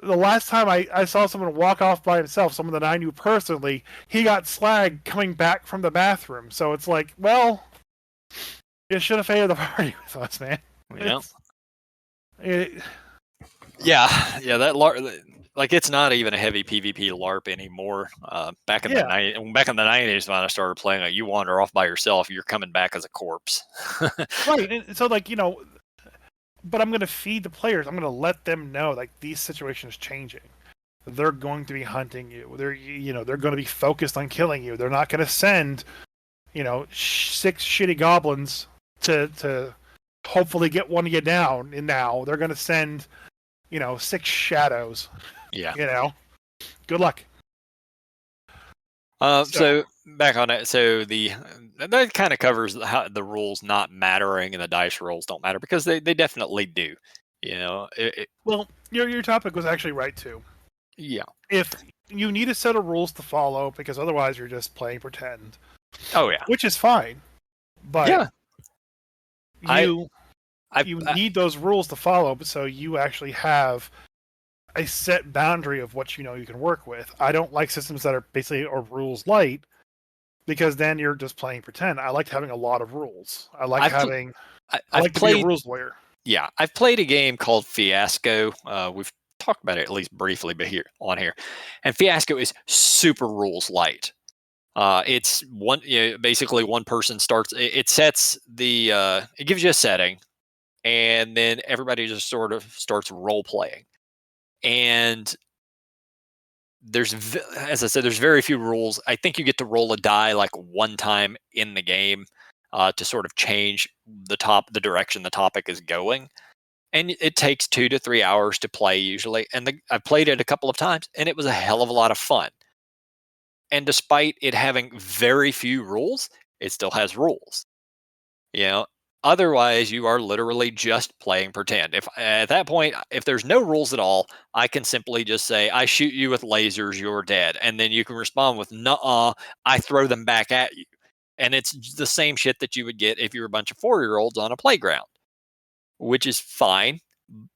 the last time I saw someone walk off by himself, someone that I knew personally, he got slag coming back from the bathroom. So it's like, well, you should have faded the party with us, man. Yeah. It, Yeah, that LARP, like it's not even a heavy PvP LARP anymore. Back in the '90s when I started playing it, you wander off by yourself, you're coming back as a corpse. right. And so like, but I'm going to feed the players. I'm going to let them know like these situations changing. They're going to be hunting you. They're going to be focused on killing you. They're not going to send, 6 shitty goblins to hopefully get one of you down. And now they're going to send, 6 shadows. Yeah. Good luck. So back on it. So that kind of covers how the rules not mattering and the dice rolls don't matter, because they definitely do. Well, your topic was actually right too. Yeah. If you need a set of rules to follow, because otherwise you're just playing pretend. Oh yeah. Which is fine, but yeah, you need those rules to follow, so you actually have a set boundary of what you can work with. I don't like systems that are basically rules light, because then you're just playing pretend. I like having a lot of rules. I like to be a rules lawyer. Yeah, I've played a game called Fiasco. We've talked about it at least briefly, but here. And Fiasco is super rules light. It's basically one person starts. It sets the. It gives you a setting, and then everybody just sort of starts role playing. And as I said, there's very few rules. I think you get to roll a die like one time in the game to sort of change the direction the topic is going. And it takes 2 to 3 hours to play usually. And I've played it a couple of times, and it was a hell of a lot of fun. And despite it having very few rules, it still has rules. Otherwise, you are literally just playing pretend. If at that point, if there's no rules at all, I can simply just say, "I shoot you with lasers, you're dead," and then you can respond with, "Nuh-uh, I throw them back at you," and it's the same shit that you would get if you're a bunch of 4-year-olds on a playground, which is fine,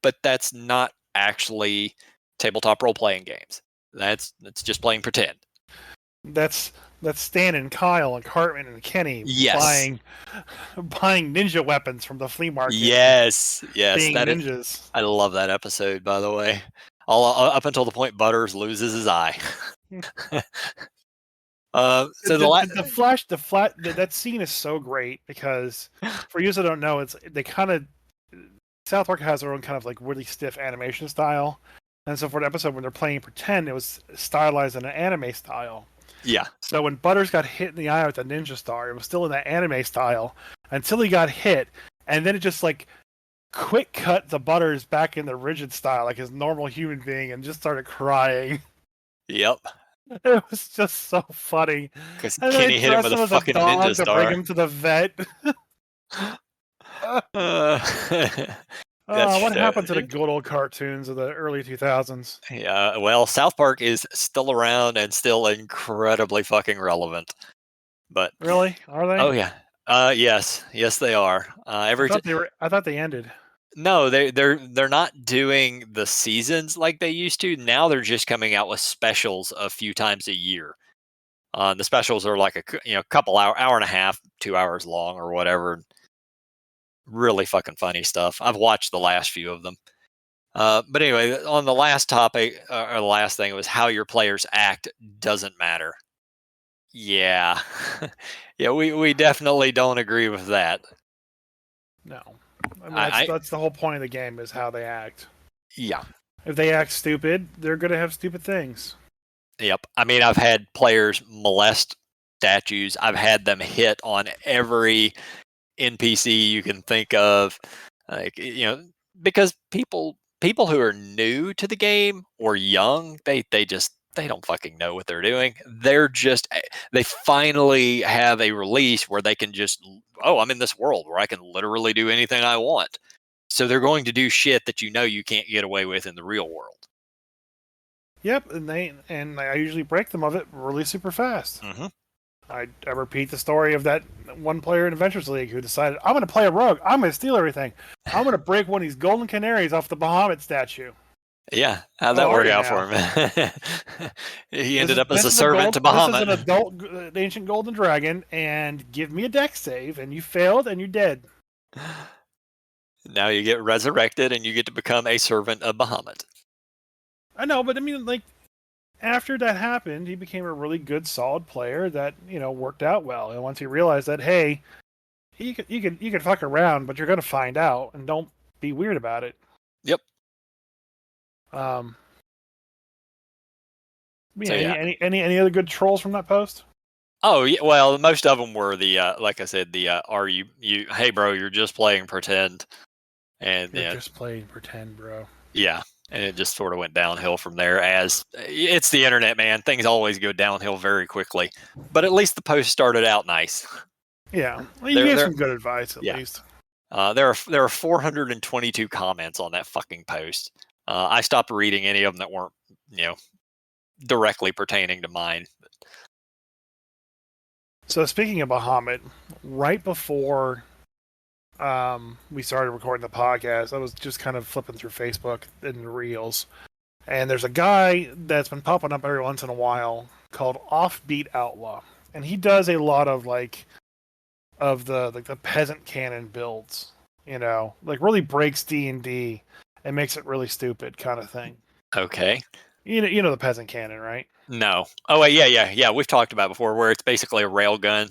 but that's not actually tabletop role-playing games. That's just playing pretend. That's Stan and Kyle and Cartman and Kenny buying ninja weapons from the flea market. Yes, being ninjas. I love that episode, by the way. Up until the point Butters loses his eye. So that scene is so great, because for you that don't know, South Park has their own kind of like really stiff animation style, and so for the episode when they're playing pretend, it was stylized in an anime style. Yeah. So when Butters got hit in the eye with the ninja star, it was still in that anime style until he got hit, and then it just like quick cut the Butters back in the rigid style, like his normal human being, and just started crying. Yep. It was just so funny. Because Kenny hit him with a fucking ninja star. To bring him to the vet. What happened to the good old cartoons of the early 2000s? Yeah, well, South Park is still around and still incredibly fucking relevant. But really, are they? Oh yeah, yes, they are. I thought they ended. No, they're not doing the seasons like they used to. Now they're just coming out with specials a few times a year. The specials are like a couple hour and a half, 2 hours long or whatever. Really fucking funny stuff. I've watched the last few of them. But anyway, on the last topic, or the last thing, was how your players act doesn't matter. Yeah. Yeah, we definitely don't agree with that. No. I mean, that's the whole point of the game, is how they act. Yeah. If they act stupid, they're going to have stupid things. Yep. I mean, I've had players molest statues. I've had them hit on every NPC you can think of, because people who are new to the game or young, they don't fucking know what they're doing. They finally have a release where they can just, I'm in this world where I can literally do anything I want. So they're going to do shit that you can't get away with in the real world. Yep, and I usually break them of it really super fast. Mm-hmm. I repeat the story of that one player in Adventures League who decided, I'm going to play a rogue. I'm going to steal everything. I'm going to break one of these golden canaries off the Bahamut statue. Yeah, how'd Oh, that are work you out now? for him? He ended up as This a is a servant to gold. This is Bahamut. an adult ancient golden dragon, and give me a dex save, and you failed, and you're dead. Now you get resurrected and you get to become a servant of Bahamut. I know, but I mean, like after that happened, he became a really good, solid player that worked out well. And once he realized that, hey, you can fuck around, but you're gonna find out, and don't be weird about it. Yep. Um. Yeah. So yeah. Any other good trolls from that post? Oh yeah. Well, most of them were the like I said, the are you? Hey, bro, you're just playing pretend, and You're just playing pretend, bro. yeah, and it just sort of went downhill from there. As it's the internet, man, things always go downhill very quickly. But at least the post started out nice. Yeah, well, you There, gave there, some good advice at yeah. least. There are 422 comments on that fucking post. I stopped reading any of them that weren't directly pertaining to mine. So speaking of Bahamut, right before we started recording the podcast, I was just kind of flipping through Facebook and Reels, and there's a guy that's been popping up every once in a while called Offbeat Outlaw, and he does a lot of the peasant cannon builds, like really breaks D&D and makes it really stupid kind of thing. Okay. You know the peasant cannon, right? No. Oh wait, yeah. We've talked about it before, where it's basically a rail gun.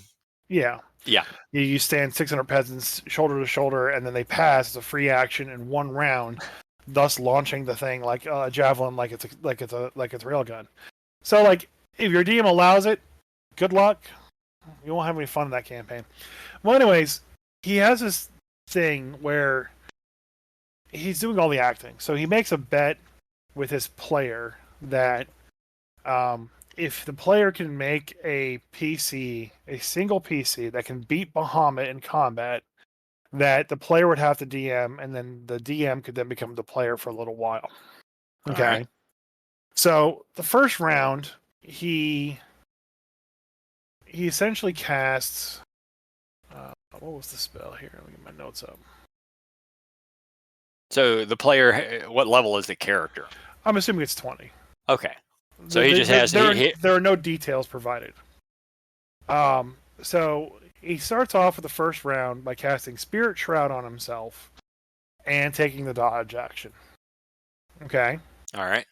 Yeah. Yeah. You stand 600 peasants shoulder to shoulder, and then they pass as a free action in one round, thus launching the thing like a javelin, like it's a railgun. So like, if your DM allows it, good luck. You won't have any fun in that campaign. Well, anyways, he has this thing where he's doing all the acting. So he makes a bet with his player that if the player can make a single PC that can beat Bahamut in combat, that the player would have to DM, and then the DM could then become the player for a little while. Okay. All right. So the first round, he essentially casts. What was the spell here? Let me get my notes up. So the player, what level is the character? I'm assuming it's 20. Okay. So he just has. There are no details provided. So he starts off with the first round by casting Spirit Shroud on himself and taking the dodge action. Okay. All right.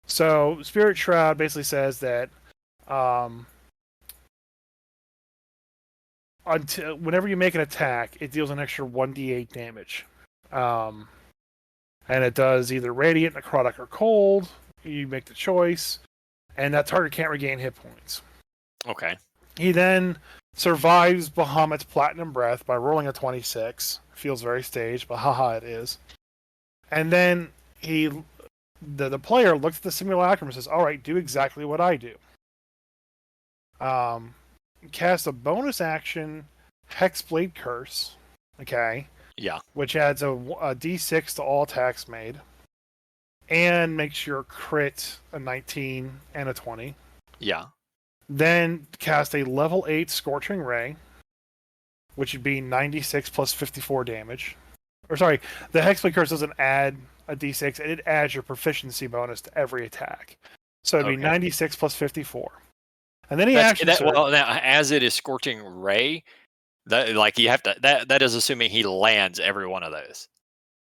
So Spirit Shroud basically says that until whenever you make an attack, it deals an extra 1d8 damage. And it does either radiant, necrotic, or cold. You make the choice, and that target can't regain hit points. Okay. He then survives Bahamut's Platinum Breath by rolling a 26. Feels very staged, but haha, it is. And then the player looks at the simulacrum and says, all right, do exactly what I do. Cast a bonus action Hexblade Curse, okay? Yeah. Which adds a d6 to all attacks made. And makes your crit a 19 and a 20. Yeah. Then cast a level 8 Scorching Ray, which would be 96 plus 54 damage. Or sorry, the Hexblade Curse doesn't add a d6, it adds your proficiency bonus to every attack. So it'd be 96 plus 54. And then now, as it is Scorching Ray, that like you have to that is assuming he lands every one of those.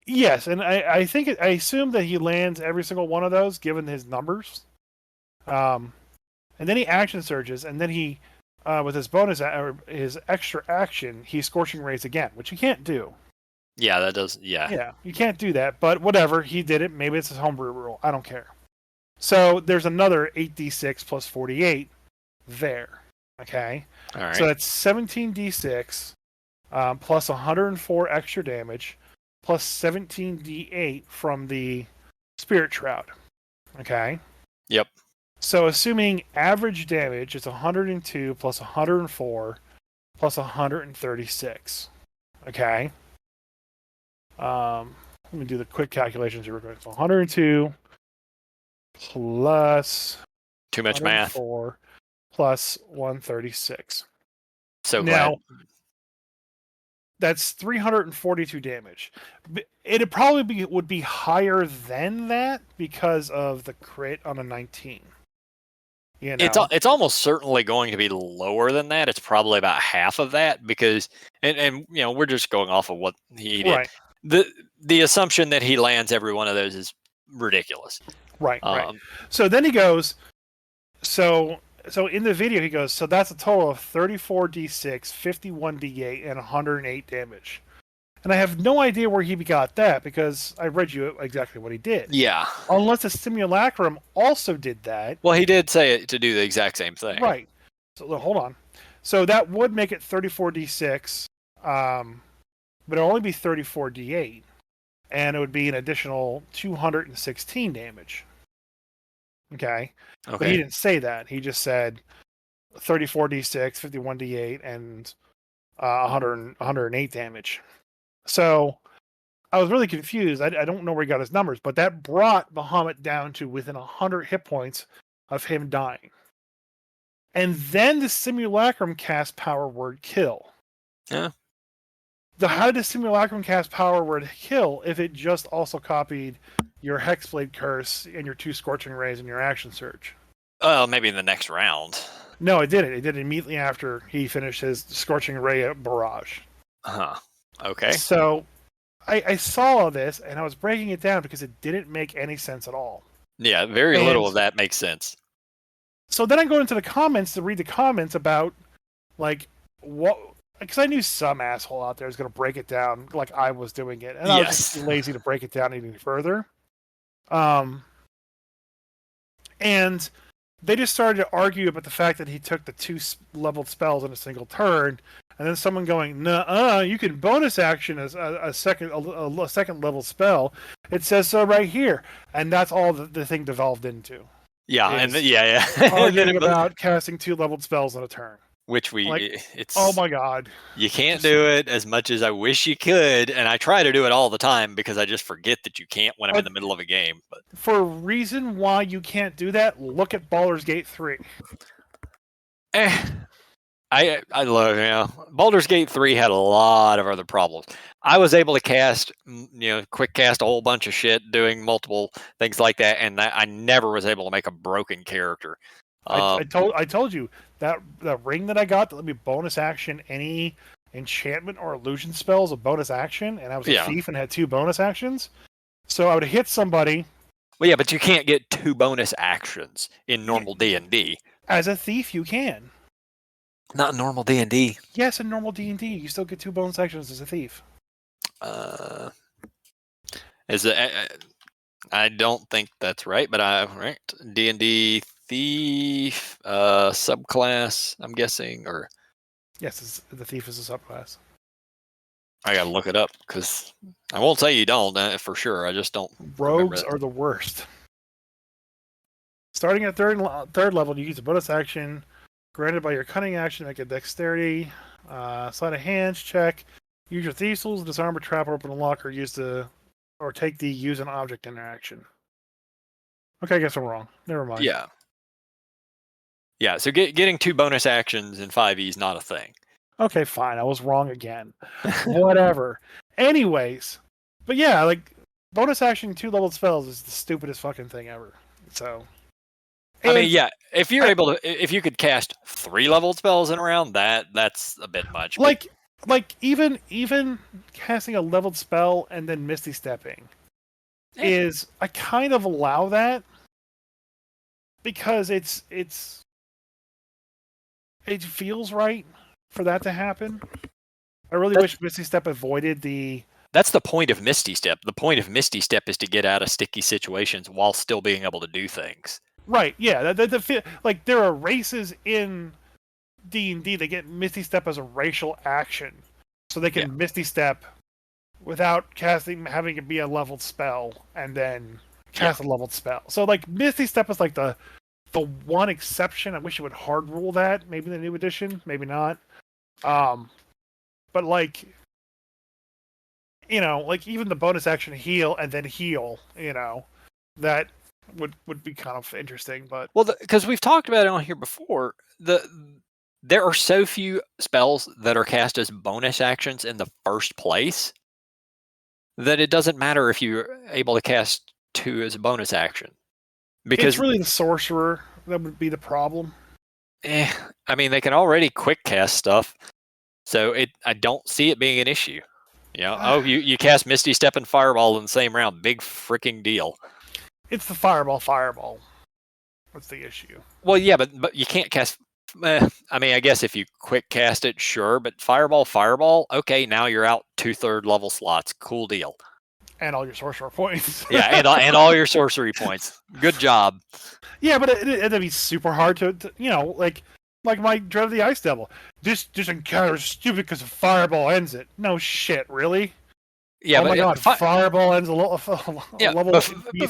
Yes, and I assume that he lands every single one of those given his numbers. And then he action surges, and then he with his bonus or his extra action, he Scorching Rays again, which you can't do. Yeah, that does. Yeah. Yeah, you can't do that. But whatever, he did it. Maybe it's his homebrew rule. I don't care. So there's another 8d6 plus 48 there. Okay. All right. So that's 17d6 plus 104 extra damage plus 17d8 from the Spirit Shroud. Okay. Yep. So assuming average damage is 102 plus 104 plus 136. Okay. Let me do the quick calculations here real quick. So 102 plus too much math. 4 plus 136. So now, That's 342 damage. It probably would be higher than that because of the crit on a 19. You know? It's almost certainly going to be lower than that. It's probably about half of that because, and we're just going off of what he did. Right. The assumption that he lands every one of those is ridiculous. Right. So then he goes. So in the video he goes. So that's a total of 34d6, 51d8, and 108 damage. And I have no idea where he got that because I read you exactly what he did. Yeah. Unless the simulacrum also did that. Well, he did say it to do the exact same thing. Right. So hold on. So that would make it 34d6, but it'll only be 34d8, and it would be an additional 216 damage. Okay. But he didn't say that. He just said 34d6, 51d8, and 108 damage. So I was really confused. I don't know where he got his numbers, but that brought Bahamut down to within 100 hit points of him dying. And then the simulacrum cast power word kill. Yeah. How did the simulacrum cast power word kill if it just also copied your Hexblade Curse and your 2 Scorching Rays and your action surge? Well, maybe in the next round. No, it didn't. It did it immediately after he finished his Scorching Ray barrage. Okay. So I saw this and I was breaking it down because it didn't make any sense at all. Yeah, very little of that makes sense. So then I go into the comments to read the comments about like what, because I knew some asshole out there was going to break it down like I was doing it, and I was just lazy to break it down any further. And they just started to argue about the fact that he took the 2 leveled spells in a single turn, and then someone going, "Nuh-uh, you can bonus action as a second level spell." It says so right here, and that's all the thing devolved into. Yeah, arguing about casting 2 leveled spells in a turn. Which it's oh my god, you can't do it as much as I wish you could, and I try to do it all the time because I just forget that you can't when I'm in the middle of a game. But for a reason why you can't do that, look at Baldur's Gate 3. I love Baldur's Gate 3 had a lot of other problems. I was able to cast quick cast a whole bunch of shit doing multiple things like that, and I never was able to make a broken character. I told you that the ring that I got that let me bonus action any enchantment or illusion spells a bonus action, and I was a thief and had 2 bonus actions. So I would hit somebody. Well, yeah, but you can't get 2 bonus actions in normal D&D. As a thief, you can. Not normal D&D. Yes, in normal D&D, you still get 2 bonus actions as a thief. I don't think that's right, but right. D&D thief subclass, I'm guessing, or yes, the thief is a subclass. I gotta look it up because I won't say you don't for sure. I just don't. Rogues are the worst. Starting at third level, you use a bonus action granted by your cunning action to make a dexterity, sleight of hand check. Use your thieves tools, disarm a trap, open a lock, or take the use an object interaction. Okay, I guess I'm wrong. Never mind. Yeah. So getting 2 bonus actions in 5e is not a thing. Okay, fine. I was wrong again. Whatever. Anyways, but yeah, like bonus action 2 leveled spells is the stupidest fucking thing ever. So. I mean, yeah, if you're able to, if you could cast 3 leveled spells in a round, that's a bit much. Like even casting a leveled spell and then Misty Stepping is, I kind of allow that because it feels right for that to happen. I really wish Misty Step avoided the. That's the point of Misty Step. The point of Misty Step is to get out of sticky situations while still being able to do things. Right, yeah. Like, there are races in D&D that get Misty Step as a racial action. So they can Misty Step without having it be a leveled spell, and then cast a leveled spell. So, like, Misty Step is like the one exception. I wish it would hard rule that. Maybe in the new edition, maybe not. But, like, like even the bonus action heal and then heal, that would be kind of interesting. But well, because we've talked about it on here before, there are so few spells that are cast as bonus actions in the first place that it doesn't matter if you're able to cast 2 as a bonus action. It's Because really the sorcerer that would be the problem. I mean, they can already quick cast stuff, so I don't see it being an issue. You know, oh, you cast Misty Step and Fireball in the same round. Big freaking deal. It's the fireball. That's the issue. Well, yeah, but you can't cast. I mean, I guess if you quick cast it, sure. But Fireball. Okay, now you're out 2/3 level slots. Cool deal. And all your sorcerer points. Yeah, and all your sorcery points. Good job. Yeah, but it'd be super hard to like my Dread of the Ice Devil. This encounter is stupid because Fireball ends it. No shit, really? Yeah, oh my god, Fireball ends a level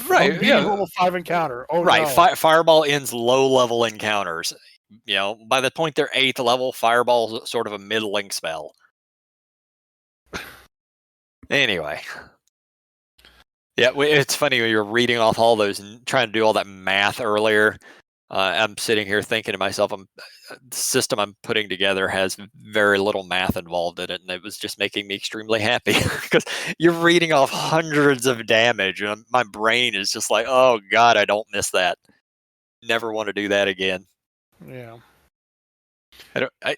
right, yeah. level 5 encounter. Oh right, no. Fireball ends low level encounters. You know, by the point they're 8th level, Fireball's sort of a middling spell. Anyway. Yeah, it's funny when you're reading off all those and trying to do all that math earlier. I'm sitting here thinking to myself, the system I'm putting together has very little math involved in it, and it was just making me extremely happy because you're reading off hundreds of damage, and my brain is just like, oh god, I don't miss that. Never want to do that again. Yeah.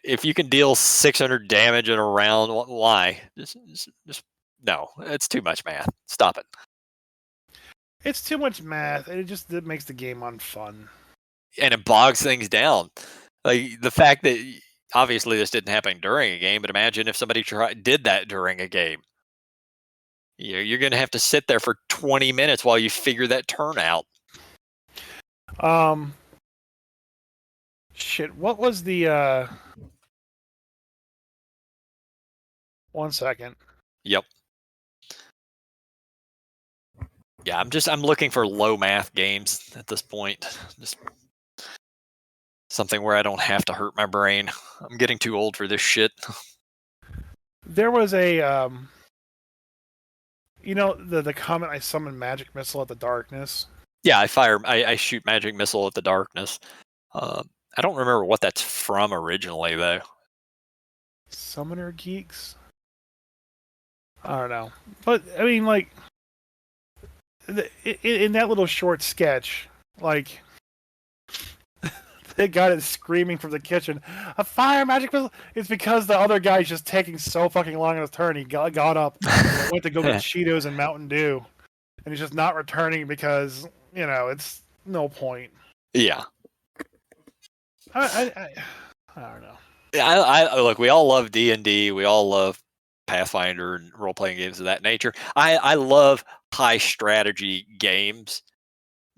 If you can deal 600 damage in a round, why? Just no, it's too much math. Stop it. It's too much math. It makes the game unfun. And it bogs things down. Like the fact that obviously this didn't happen during a game, but imagine if somebody did that during a game. You're going to have to sit there for 20 minutes while you figure that turn out. Shit, what was the 1 second. Yep. Yeah, I'm looking for low math games at this point. Just something where I don't have to hurt my brain. I'm getting too old for this shit. There was a the comment, I summon magic missile at the darkness. Yeah, I shoot magic missile at the darkness. I don't remember what that's from originally though. Summoner Geeks? I don't know. But I mean, like, in that little short sketch, like, the guy that's screaming from the kitchen, a fire magic missile. It's because the other guy's just taking so fucking long on his turn. He got up, went to go get Cheetos and Mountain Dew, and he's just not returning because it's no point. Yeah. I don't know. Yeah, I look. We all love D&D. We all love Pathfinder and role playing games of that nature. I love high strategy games,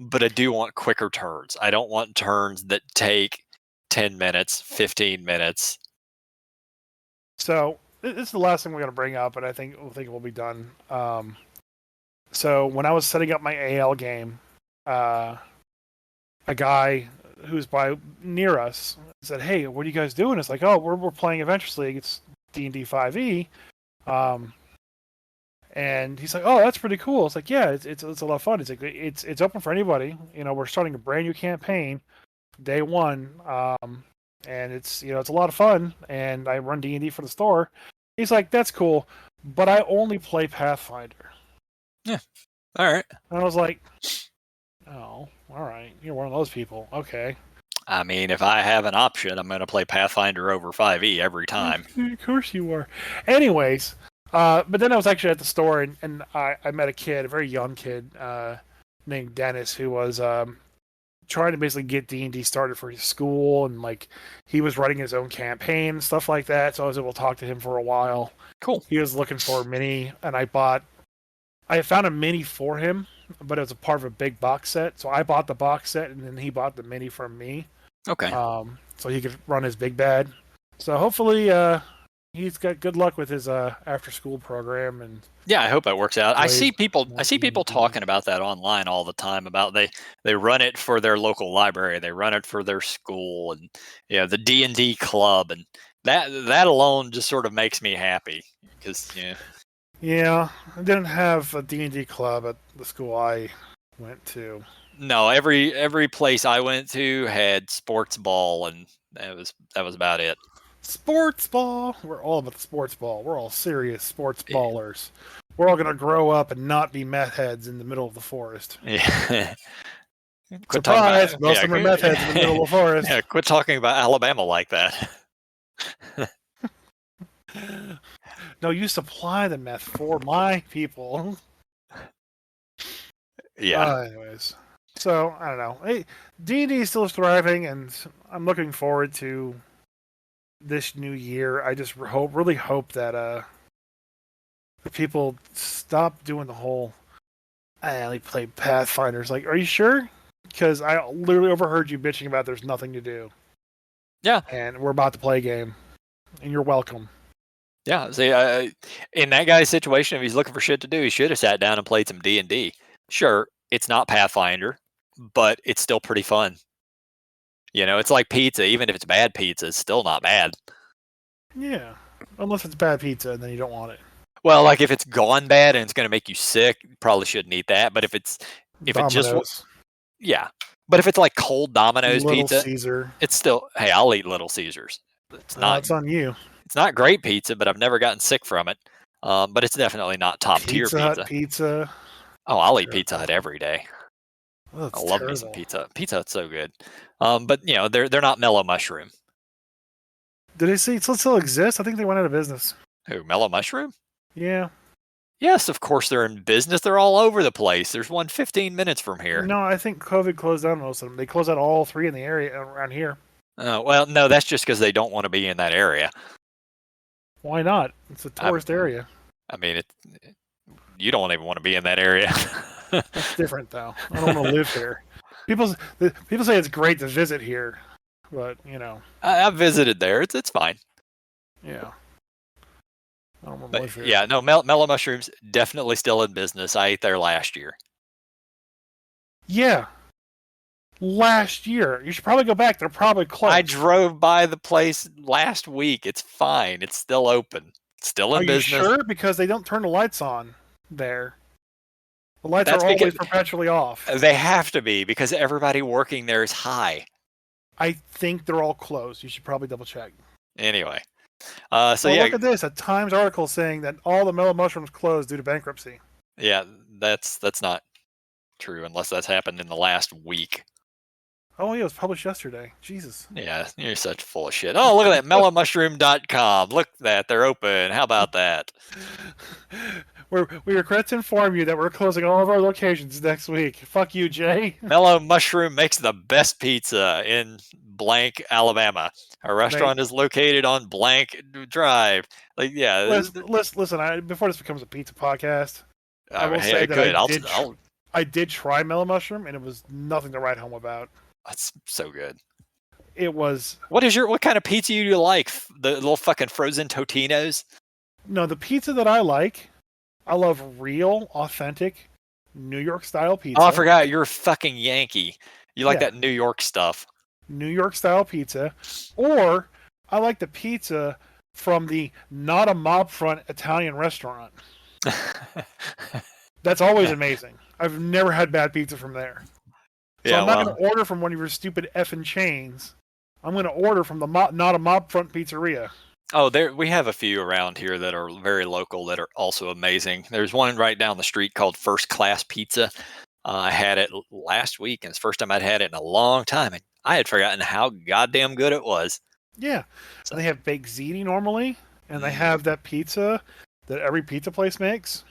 but I do want quicker turns. I don't want turns that take 10 minutes, 15 minutes. So this is the last thing we're going to bring up, and I think we'll be done. So when I was setting up my AL game, a guy who's near us said, "Hey, what are you guys doing?" It's like, "Oh, we're playing Adventures League. It's D&D 5e." And he's like, "Oh, that's pretty cool." It's like, "Yeah, it's a lot of fun." It's like it's open for anybody. We're starting a brand new campaign, day 1, and it's it's a lot of fun. And I run D&D for the store. He's like, "That's cool, but I only play Pathfinder." Yeah, all right. And I was like, "Oh, all right, you're one of those people, okay." I mean, if I have an option, I'm going to play Pathfinder over 5e every time. Of course you are. Anyways. But then I was actually at the store, and I met a kid, a very young kid, named Dennis, who was trying to basically get D&D started for his school, and like he was writing his own campaign and stuff like that. So I was able to talk to him for a while. Cool. He was looking for a mini, and I found a mini for him, but it was a part of a big box set. So I bought the box set, and then he bought the mini from me. Okay. So he could run his big bad. So hopefully, he's got good luck with his after school program, and yeah, I hope it works out. I see people talking about that online all the time about they run it for their local library, they run it for their school, and the D&D club, and that alone just sort of makes me happy because yeah, I didn't have a D&D club at the school I went to. No, every place I went to had sports ball and That was about it. Sports ball. We're all about the sports ball. We're all serious sports ballers. We're all gonna grow up and not be meth heads in the middle of the forest. Yeah. Quit talking Surprise! about Most of them are meth heads in the middle of the forest. Yeah, quit talking about Alabama like that. No, you supply the meth for my people. Yeah. Anyways, so I don't know. Hey, D&D is still thriving, and I'm looking forward to this new year. I just really hope that the people stop doing the whole. I only play Pathfinders. Like, are you sure? Because I literally overheard you bitching about there's nothing to do. Yeah. And we're about to play a game, and you're welcome. Yeah. See, in that guy's situation, if he's looking for shit to do, he should have sat down and played some D&D. Sure, it's not Pathfinder, but it's still pretty fun. You know, it's like pizza. Even if it's bad pizza, it's still not bad. Yeah, unless it's bad pizza, and then you don't want it. Well, like if it's gone bad and it's going to make you sick, you probably shouldn't eat that. But if Domino's. it just yeah. But if it's like cold Domino's Little pizza, Caesar. it's still hey, I'll eat Little Caesars. It's not. It's on you. It's not great pizza, but I've never gotten sick from it. But it's definitely not top tier Pizza Hut pizza. pizza. Oh, I'll eat Pizza Hut every day. Oh, I love me some pizza. Pizza Hut's so good. But you know, they're not Mellow Mushroom. Did they see it still exists? I think they went out of business. Who, Mellow Mushroom? Yeah. Yes, of course they're in business. They're all over the place. There's one 15 minutes from here. No, I think COVID closed down most of them. They closed out all three in the area around here. Well, no, that's just because they don't want to be in that area. Why not? It's a tourist area. I mean, you don't even want to be in that area. That's different, though. I don't want to live here. People say it's great to visit here, but you know. I've visited there. It's fine. Yeah. I don't want to live here. Yeah, no, Mellow Mushrooms definitely still in business. I ate there last year. Yeah. Last year. You should probably go back. They're probably closed. I drove by the place last week. It's fine. It's still open. It's still in business. Are you sure? Because they don't turn the lights on there. The lights are always perpetually off. They have to be because everybody working there is high. I think they're all closed. You should probably double check. Anyway. Look at this. A Times article saying that all the Mellow Mushrooms closed due to bankruptcy. Yeah, that's not true unless that's happened in the last week. Oh, yeah, it was published yesterday. Jesus. Yeah, you're such full of shit. Oh, look at that. mellowmushroom.com. Look at that. They're open. How about that? We regret to inform you that we're closing all of our locations next week. Fuck you, Jay. Mellow Mushroom makes the best pizza in blank, Alabama. Our restaurant is located on blank drive. Like, yeah. Listen, before this becomes a pizza podcast, I will say that I did try Mellow Mushroom, and it was nothing to write home about. That's so good. It was. What kind of pizza do you like? The little fucking frozen Totinos? No, the pizza that I like, I love real, authentic, New York style pizza. Oh, I forgot. You're a fucking Yankee. You like that New York stuff. New York style pizza. Or I like the pizza from the not a mob front Italian restaurant. That's always amazing. I've never had bad pizza from there. So I'm not going to order from one of your stupid effing chains. I'm going to order from the not a mob front pizzeria. Oh, we have a few around here that are very local that are also amazing. There's one right down the street called First Class Pizza. I had it last week, and it's the first time I'd had it in a long time, and I had forgotten how goddamn good it was. Yeah. So they have baked ziti normally, and they have that pizza that every pizza place makes.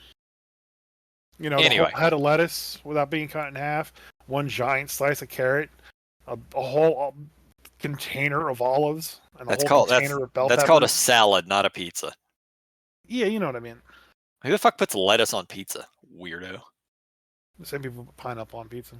You know, the whole head of lettuce without being cut in half, one giant slice of carrot, a whole container of olives, and a whole container of bell peppers. That's called a salad, not a pizza. Yeah, you know what I mean. Who the fuck puts lettuce on pizza? Weirdo. The same people put pineapple on pizza.